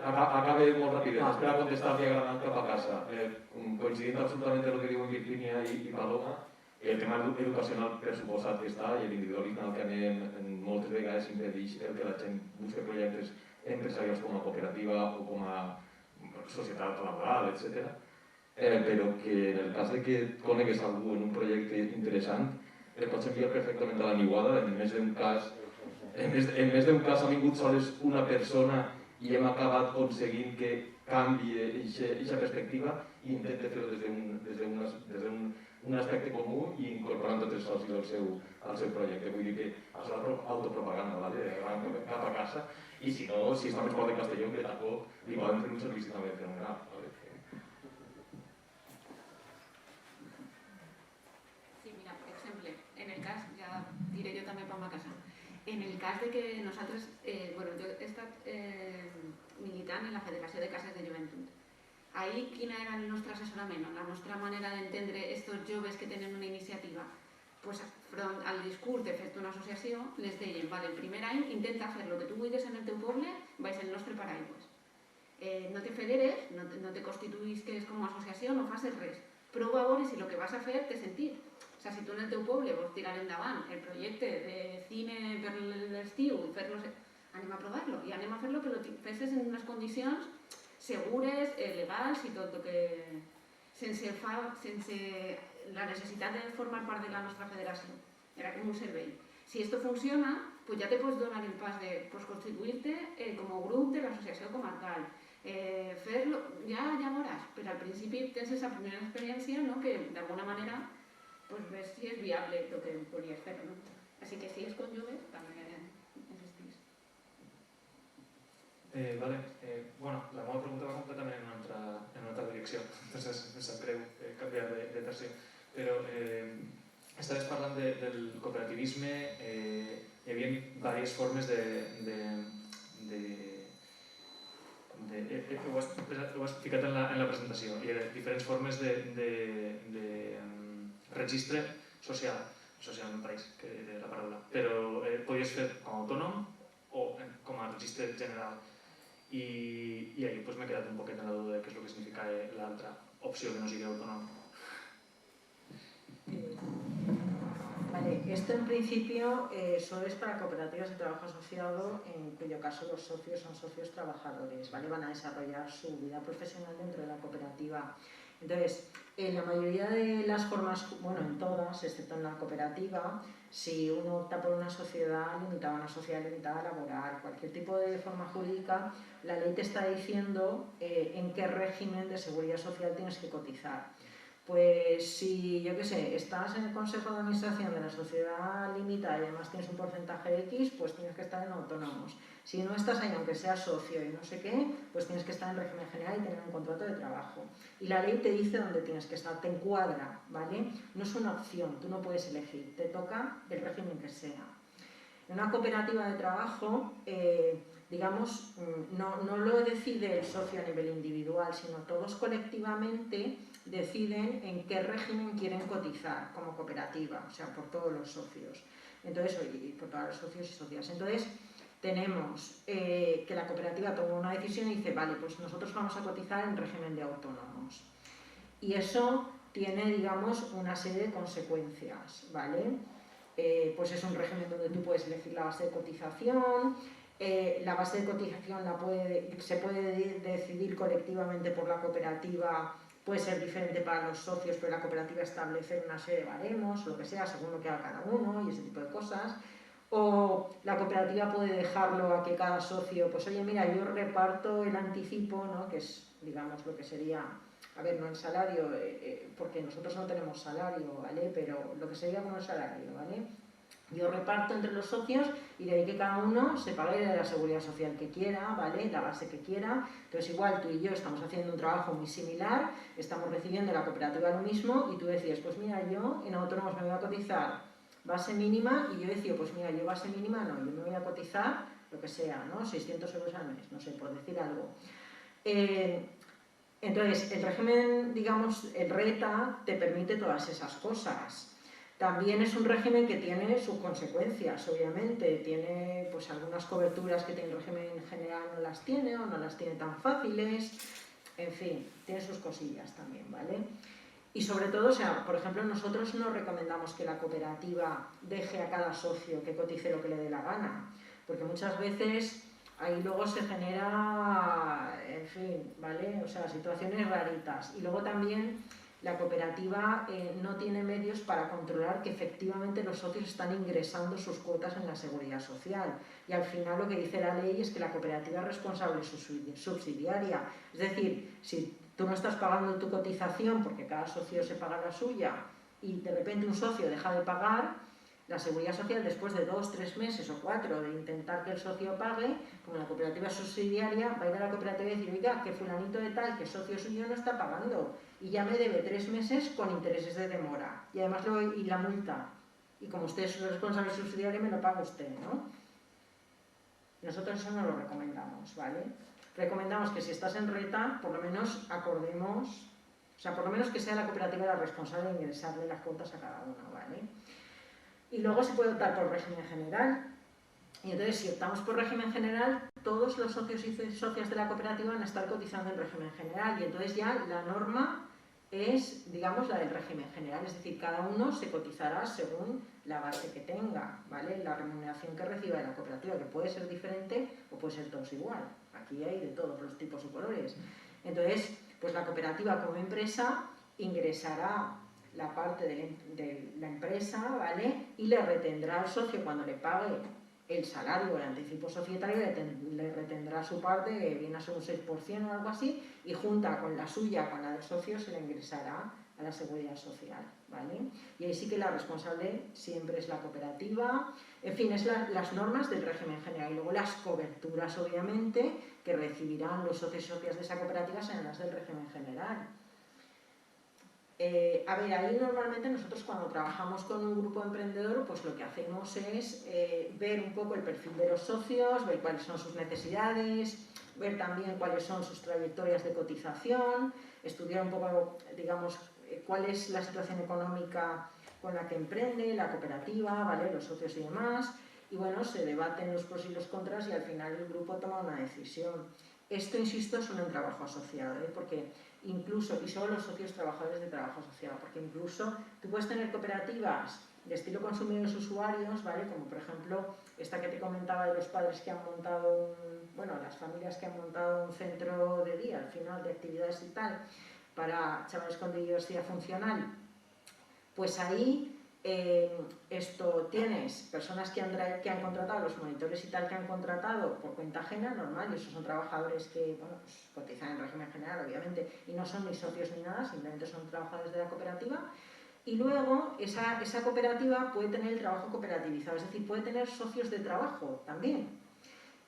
Acabe molt ràpid, després de contestar-li agradant cap a casa. Coincidint absolutament amb el que diuen Virginia i Paloma, el tema educacional pressuposat que està i l'individualisme al que anem moltes vegades impedeix el que la gent busque projectes empresarials com a cooperativa o com a societat laboral, etc. Però que en el cas de que conegues algú en un projecte interessant, el pots enviar perfectament a la niuada. En més d'un cas ha vingut sols una persona i hem acabat aconseguint que canvi aquesta perspectiva i intenta fer-ho des d'un aspecte comú i incorporant tots els socis al seu projecte. Vull dir que és la autopropaganda, cap a casa, i si no, si està més fort de Castelló, que tampoc li poden fer un servici també fenomenal. En el cas de que nosaltres, jo he estat militant en la Federació de Cases de Joventut. Ahí, quina era el nostre assessorament, la nostra manera d'entendre aquests joves que tenen una iniciativa? Pues, front al discurs de fer una associació, les deien, vale, el primer any intenta fer el que tu vulguis en el teu poble, vais el nostre paraigües. No te federes, no te constituïsques com a associació, no facis res. Prova a veure si el que vas a fer té sentit. O sigui, si tu en el teu poble vols tirar endavant el projecte de cine per l'estiu, anem a provar-lo i anem a fer-lo que lo fessis en unes condicions segures, legals i tot el que... sense la necessitat de formar part de la nostra federació. Era com un servei. Si esto funciona, pues ya te puedes donar el pas de constituir-te com a grup de l'associació comarcal. Fer-lo, ja veuràs, però al principi tens aquesta primera experiència, no? Que d'alguna manera pues ves si és viable el que volies fer, no? Així que si és con joves, també existís. Vale. Bueno, la meva pregunta va completament en una altra direcció, entonces em sap greu canviar de tercer. Però estaves parlant del cooperativisme, hi havia diverses formes ho has ficat en la presentació, hi ha diferents formes de registre social en el país, que era la paraula, però podies fer com a autònom o com a registre general. I ahí pues m'he quedat un poquet en la duda de què és el que significa l'altra opció que no sigui autònom. Vale, esto en principio solo es para cooperativas de trabajo asociado, en cuyo caso los socios son socios trabajadores, ¿vale? Van a desarrollar su vida profesional dentro de la cooperativa. Entonces, en la mayoría de las formas, bueno, en todas, excepto en la cooperativa, si uno opta por una sociedad limitada laboral, cualquier tipo de forma jurídica, la ley te está diciendo en qué régimen de seguridad social tienes que cotizar. Pues si, yo qué sé, estás en el consejo de administración de la sociedad limitada y además tienes un porcentaje de X, pues tienes que estar en autónomos. Si no estás ahí, aunque seas socio y no sé qué, pues tienes que estar en régimen general y tener un contrato de trabajo. Y la ley te dice dónde tienes que estar, te encuadra, ¿vale? No es una opción, tú no puedes elegir, te toca el régimen que sea. En una cooperativa de trabajo, digamos, no lo decide el socio a nivel individual, sino todos colectivamente deciden en qué régimen quieren cotizar como cooperativa, o sea, por todos los socios. Entonces, y por todos los socios y socias. Entonces, tenemos que la cooperativa toma una decisión y dice, vale, pues nosotros vamos a cotizar en régimen de autónomos. Y eso tiene, digamos, una serie de consecuencias, ¿vale? Pues es un régimen donde tú puedes elegir la base de cotización. La base de cotización se puede decidir colectivamente por la cooperativa, puede ser diferente para los socios, pero la cooperativa establece una serie de baremos, lo que sea, según lo que haga cada uno y ese tipo de cosas. O la cooperativa puede dejarlo a que cada socio, pues oye, mira, yo reparto el anticipo, ¿no? Que es, digamos, lo que sería, a ver, no el salario, porque nosotros no tenemos salario, ¿vale? Pero lo que sería como el salario, ¿vale? Yo reparto entre los socios y de ahí que cada uno se pague la seguridad social que quiera, ¿vale? La base que quiera. Entonces igual tú y yo estamos haciendo un trabajo muy similar, estamos recibiendo la cooperativa lo mismo y tú decides, pues mira, yo en autónomos me voy a cotizar base mínima, y yo decía, pues mira, yo base mínima no, yo me voy a cotizar lo que sea, ¿no? 600 euros al mes, no sé, por decir algo. Entonces, el régimen, digamos, el RETA te permite todas esas cosas. También es un régimen que tiene sus consecuencias, obviamente. Tiene pues algunas coberturas que tiene el régimen general no las tiene o no las tiene tan fáciles. En fin, tiene sus cosillas también, ¿vale? Y sobre todo, o sea, por ejemplo, nosotros no recomendamos que la cooperativa deje a cada socio que cotice lo que le dé la gana, porque muchas veces ahí luego se genera, en fin, ¿vale? O sea, situaciones raritas. Y luego también la cooperativa no tiene medios para controlar que efectivamente los socios están ingresando sus cuotas en la seguridad social. Y al final lo que dice la ley es que la cooperativa es responsable subsidiaria. Es decir, si tú no estás pagando tu cotización porque cada socio se paga la suya y de repente un socio deja de pagar, la seguridad social, después de 2, 3 meses o 4 de intentar que el socio pague, como la cooperativa es subsidiaria, va a ir a la cooperativa y decir, oiga, que fulanito de tal, que es socio suyo, no está pagando y ya me debe 3 meses con intereses de demora y además y la multa, y como usted es responsable subsidiario me lo paga usted, ¿no? Nosotros eso no lo recomendamos, ¿vale? Recomendamos que si estás en RETA, por lo menos acordemos, o sea, por lo menos que sea la cooperativa la responsable de ingresarle las cuotas a cada uno, ¿vale? Y luego se puede optar por régimen general. Y entonces, si optamos por régimen general, todos los socios y socias de la cooperativa van a estar cotizando en régimen general. Y entonces ya la norma es, digamos, la del régimen general. Es decir, cada uno se cotizará según la base que tenga, ¿vale? La remuneración que reciba de la cooperativa, que puede ser diferente o puede ser todos igual. Aquí hay de todos los tipos y colores. Entonces, pues la cooperativa como empresa ingresará la parte de la empresa, ¿vale? Y le retendrá al socio cuando le pague el salario o el anticipo societario, le retendrá su parte, que viene a ser un 6% o algo así, y junta con la suya, con la del socio, se le ingresará a la seguridad social, ¿vale? Y ahí sí que la responsable siempre es la cooperativa. En fin, es las normas del régimen general. Y luego las coberturas, obviamente, que recibirán los socios y socias de esa cooperativa serán las del régimen general. A ver, ahí normalmente nosotros cuando trabajamos con un grupo emprendedor, pues lo que hacemos es ver un poco el perfil de los socios, ver cuáles son sus necesidades, ver también cuáles son sus trayectorias de cotización, estudiar un poco, digamos, cuál es la situación económica con la que emprende, la cooperativa, ¿vale? Los socios y demás, y bueno, se debaten los pros y los contras y al final el grupo toma una decisión. Esto, insisto, es un trabajo asociado, porque incluso, y solo los socios trabajadores de trabajo asociado, porque incluso tú puedes tener cooperativas de estilo consumidores usuarios, ¿vale? Como por ejemplo esta que te comentaba de los padres que han montado, las familias que han montado un centro de día, al final de actividades y tal, para chavales con diversidad funcional. Pues ahí esto tienes personas que han contratado, los monitores y tal que han contratado por cuenta ajena, normal, y esos son trabajadores que pues, cotizan en régimen general, obviamente, y no son ni socios ni nada, simplemente son trabajadores de la cooperativa. Y luego esa cooperativa puede tener el trabajo cooperativizado, es decir, puede tener socios de trabajo también.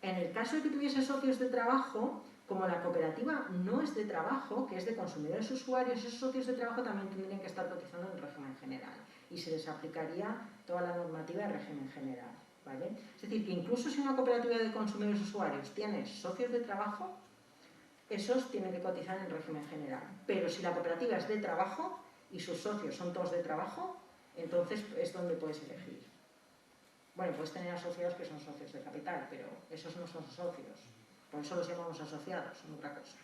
En el caso de que tuviese socios de trabajo, como la cooperativa no es de trabajo, que es de consumidores usuarios, esos socios de trabajo también tendrían que estar cotizando en régimen general y se les aplicaría toda la normativa de régimen general, ¿vale? Es decir, que incluso si una cooperativa de consumidores usuarios tiene socios de trabajo, esos tienen que cotizar en régimen general. Pero si la cooperativa es de trabajo y sus socios son todos de trabajo, entonces es donde puedes elegir. Bueno, puedes tener asociados que son socios de capital, pero esos no son socios. Por eso los llamamos asociados, son otra cosa.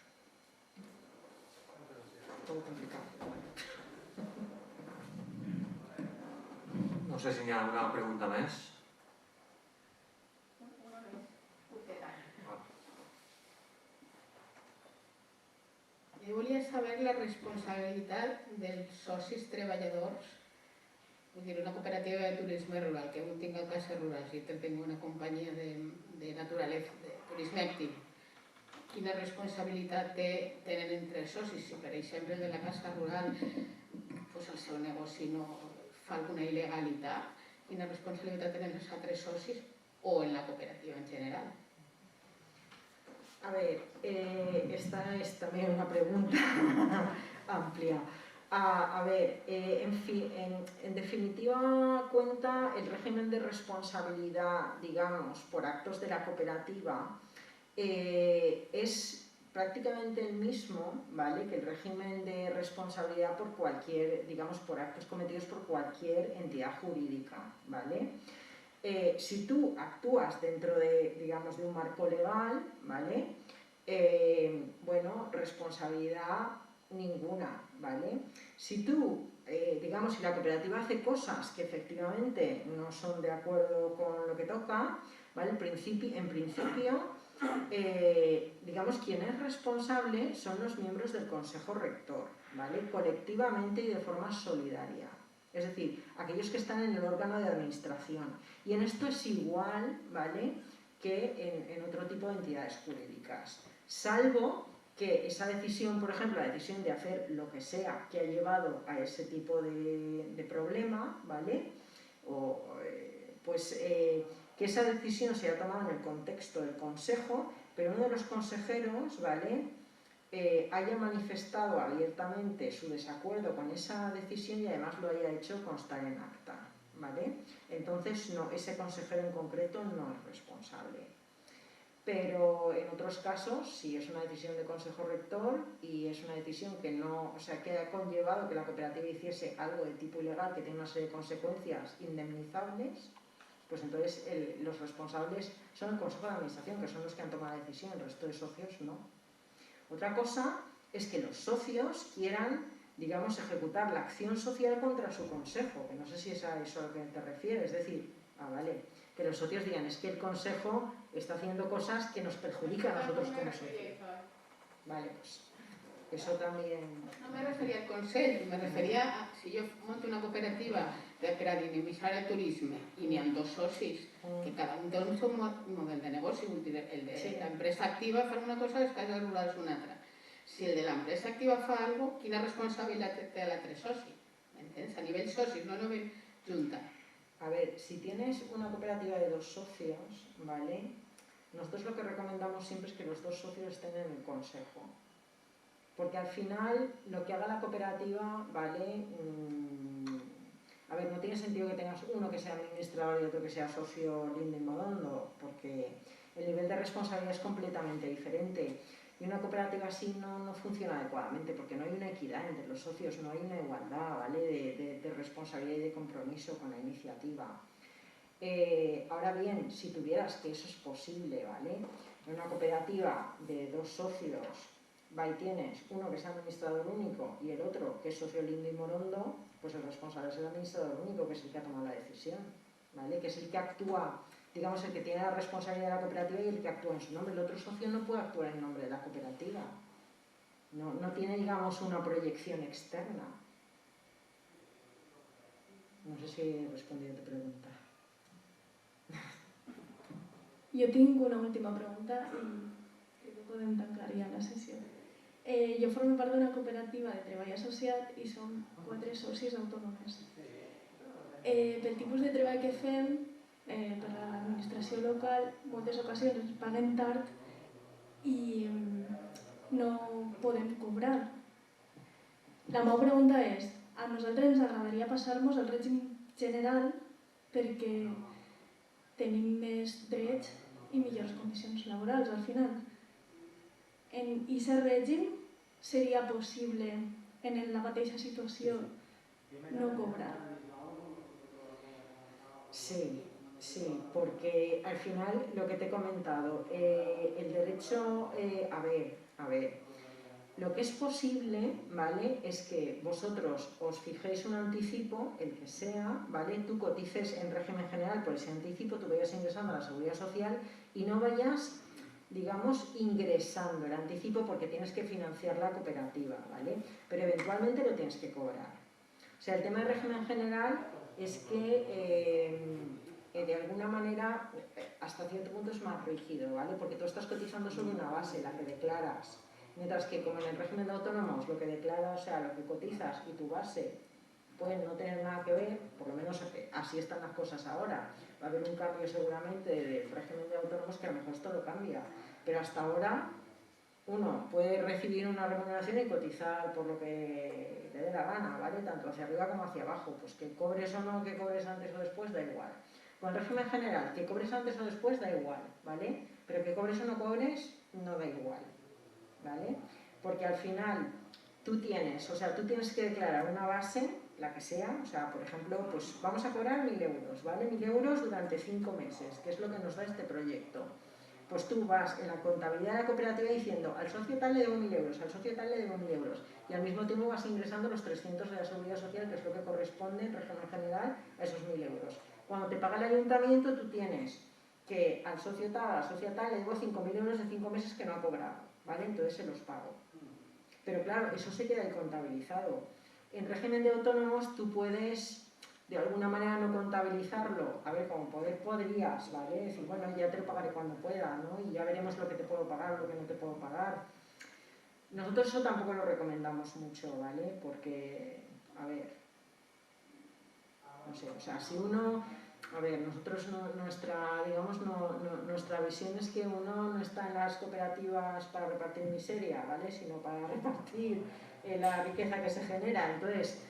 Todo complicado. No sé si hi ha alguna pregunta més. Jo volia saber la responsabilitat dels socis treballadors, vull dir, una cooperativa de turisme rural, que un tinc a Casa Rural, i tinc una companyia de naturalesa, de turisme actiu. Quina responsabilitat tenen entre els socis? Si, per exemple, el de la Casa Rural, pues el seu negoci no fa alguna il·legalitat, quina responsabilitat tenen els altres socis o en la cooperativa en general? A ver, esta es también una pregunta amplia. A ver, en definitiva cuenta el régimen de responsabilidad, digamos, por actos de la cooperativa es prácticamente el mismo, ¿vale?, que el régimen de responsabilidad por cualquier, digamos, por actos cometidos por cualquier entidad jurídica, ¿vale? Si tú actúas dentro de, digamos, de un marco legal, ¿vale?, bueno, responsabilidad ninguna, ¿vale? Si tú, digamos, si la cooperativa hace cosas que efectivamente no son de acuerdo con lo que toca, ¿vale?, en principio, digamos, quien es responsable son los miembros del Consejo Rector, ¿vale?, colectivamente y de forma solidaria. Es decir, aquellos que están en el órgano de administración. Y en esto es igual, ¿vale?, que en otro tipo de entidades jurídicas. Salvo que esa decisión, por ejemplo, la decisión de hacer lo que sea que ha llevado a ese tipo de problema, ¿vale?, que esa decisión se haya tomado en el contexto del Consejo, pero uno de los consejeros, ¿vale?, haya manifestado abiertamente su desacuerdo con esa decisión y además lo haya hecho constar en acta, ¿vale? Entonces, no, ese consejero en concreto no es responsable. Pero en otros casos, si es una decisión de Consejo Rector y es una decisión que no, o sea, que ha conllevado que la cooperativa hiciese algo de tipo ilegal que tiene una serie de consecuencias indemnizables, pues entonces los responsables son el Consejo de Administración, que son los que han tomado la decisión, el resto de socios no. Otra cosa es que los socios quieran, digamos, ejecutar la acción social contra su consejo, que no sé si es a eso a lo que te refieres, es decir, vale, que los socios digan, es que el consejo está haciendo cosas que nos perjudican a nosotros como socios. Vale, pues eso también... No me refería al consejo, me refería a si yo monto una cooperativa per a dinamitzar el turisme i n'hi ha dos socis que cada un té el seu model de negoci, vull dir, el de l'empresa activa fa una cosa i les cases rurals una altra. Si el de l'empresa activa fa alguna cosa, quina responsabilitat té l'altre soci? ¿M'entens? A nivell socis, no a nivell junta. A ver, si tienes una cooperativa de dos socios, ¿vale? Nosotros lo que recomendamos siempre es que los dos socios estén en el consejo. Porque al final, lo que haga la cooperativa, ¿vale? A ver, no tiene sentido que tengas uno que sea administrador y otro que sea socio lindo y modondo, porque el nivel de responsabilidad es completamente diferente. Y una cooperativa así no funciona adecuadamente, porque no hay una equidad entre los socios, no hay una igualdad, ¿vale?, de responsabilidad y de compromiso con la iniciativa. Ahora bien, si tuvieras que eso es posible, ¿vale?, en una cooperativa de dos socios, va y tienes uno que es administrador único y el otro que es socio lindo y morondo, pues el responsable es el administrador único, que es el que ha tomado la decisión, ¿vale?, que es el que actúa, digamos, el que tiene la responsabilidad de la cooperativa y el que actúa en su nombre. El otro socio no puede actuar en nombre de la cooperativa, no tiene, digamos, una proyección externa. No sé si he respondido a tu pregunta. Jo tinc una última pregunta i crec que podem tancar ja la sessió. Jo formo part d'una cooperativa de treball associat i som 4 socis autònomes. Pel tipus de treball que fem, per a l'administració local, moltes ocasions ens paguen tard i no podem cobrar. La meva pregunta és, a nosaltres ens agradaria passar-nos al règim general perquè tenim més drets i millors condicions laborals al final. En aquest règim seria possible en la mateixa situació no cobrar? Sí, porque al final lo que te he comentado, el derecho, a ver, lo que es posible, ¿vale?, es que vosotros os fijéis un anticipo, el que sea, ¿vale?, tú cotices en régimen general por ese anticipo, tú vayas ingresando a la Seguridad Social y no vayas, digamos, ingresando el anticipo porque tienes que financiar la cooperativa, ¿vale?, pero eventualmente lo tienes que cobrar. O sea, el tema del régimen general es que de alguna manera hasta cierto punto es más rígido, ¿vale?, porque tú estás cotizando sobre una base, la que declaras, mientras que como en el régimen de autónomos lo que declaras, o sea, lo que cotizas y tu base pueden no tener nada que ver, por lo menos así están las cosas ahora. Va a haber un cambio seguramente del régimen de autónomos que a lo mejor esto lo cambia, pero hasta ahora uno puede recibir una remuneración y cotizar por lo que le dé la gana, ¿vale? Tanto hacia arriba como hacia abajo, pues que cobres o no, que cobres antes o después, da igual. Con el régimen general, que cobres antes o después, da igual, ¿vale? Pero que cobres o no cobres, no da igual, ¿vale? Porque al final tú tienes que declarar una base, la que sea, o sea, por ejemplo, pues vamos a cobrar 1.000 euros, ¿vale? 1.000 euros durante 5 meses, que es lo que nos da este proyecto. Pues tú vas en la contabilidad de la cooperativa diciendo al socio tal le debo 1.000 euros, al socio tal le debo 1.000 euros, y al mismo tiempo vas ingresando los 300 de la seguridad social, que es lo que corresponde en régimen general a esos 1.000 euros. Cuando te paga el ayuntamiento, tú tienes que al socio tal, a la socia tal, le debo 5.000 euros de 5 meses que no ha cobrado, ¿vale? Entonces se los pago. Pero claro, eso se queda ahí contabilizado. En régimen de autónomos tú puedes de alguna manera no contabilizarlo, a ver, como poder podrías, ¿vale? Decir, bueno, ya te lo pagaré cuando pueda, ¿no? Y ya veremos lo que te puedo pagar, lo que no te puedo pagar. Nosotros eso tampoco lo recomendamos mucho, ¿vale? Porque, a ver, no sé, o sea, si uno, a ver, nosotros nuestra visión es que uno no está en las cooperativas para repartir miseria, ¿vale? Sino para repartir la riqueza que se genera. Entonces,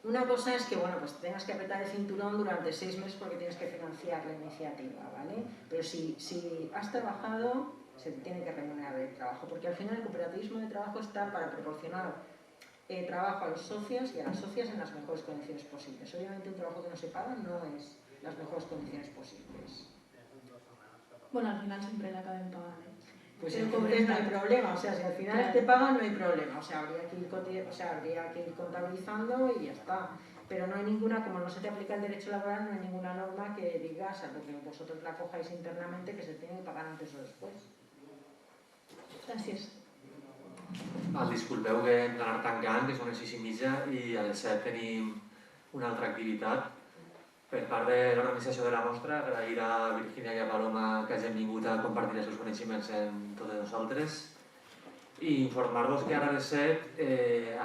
una cosa es que, bueno, pues tengas que apretar el cinturón durante 6 meses porque tienes que financiar la iniciativa, ¿vale? Pero si has trabajado, se te tiene que remunerar el trabajo, porque al final el cooperativismo de trabajo está para proporcionar trabajo a los socios y a las socias en las mejores condiciones posibles. Obviamente un trabajo que no se paga no es las mejores condiciones posibles. Bueno, al final siempre la acaben pagando. Pues entonces no hay problema, o sea, si al final te pagan no hay problema, o sea, habría que ir contabilizando y ya está. Pero no hay ninguna, como no se te aplica el derecho laboral, no hay ninguna norma que diga, salvo que vosotros la cojáis internamente, que se tiene que pagar antes o después. Gràcies. Disculpeu que hem d'anar tancant, que són les 6:30 i a les 7 tenim una altra activitat. Per part de l'organització de la mostra, agrair a Virginia i a Paloma que hagin vingut a compartir els seus coneixements amb totes nosaltres i informar-vos que ara a les 7,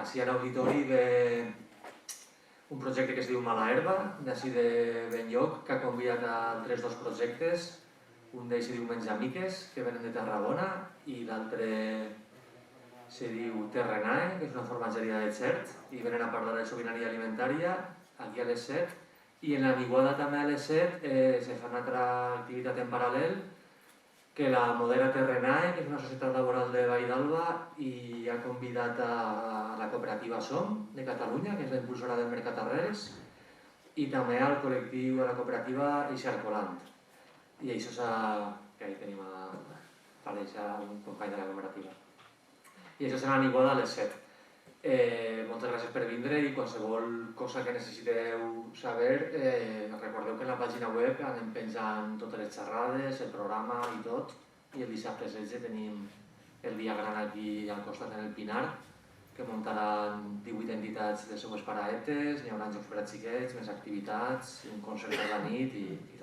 així a l'auditori, ve un projecte que es diu Mala Herba, d'ací de Benlloc, que ha convidat a altres 2 projectes. Un d'ells se diu Menjamiques, que venen de Tarragona, i l'altre se diu Terrenae, que és una formatgeria de Xert, i venen a parlar de sobirania alimentària aquí a les 7. I en la Niguada també a les 7 se fa una altra activitat en paral·lel que la modera Terrenae, que és una societat laboral de Vall d'Alba, i ha convidat a la cooperativa Som de Catalunya, que és la impulsora del Mercat Arrels, i també al col·lectiu de la cooperativa Ixarcolant. I això que ahí tenim a un company de la cooperativa. I això serà a Niguada a les 7. Moltes gràcies per vindre i qualsevol cosa que necessiteu saber, recordeu que en la pàgina web anem penjant totes les xerrades, el programa i tot, i el dissabte 16 tenim el dia gran aquí al costat en el Pinar, que muntaran 18 entitats de seues paraetes, hi haurà jocs per a xiquets, més activitats, un concert per la nit i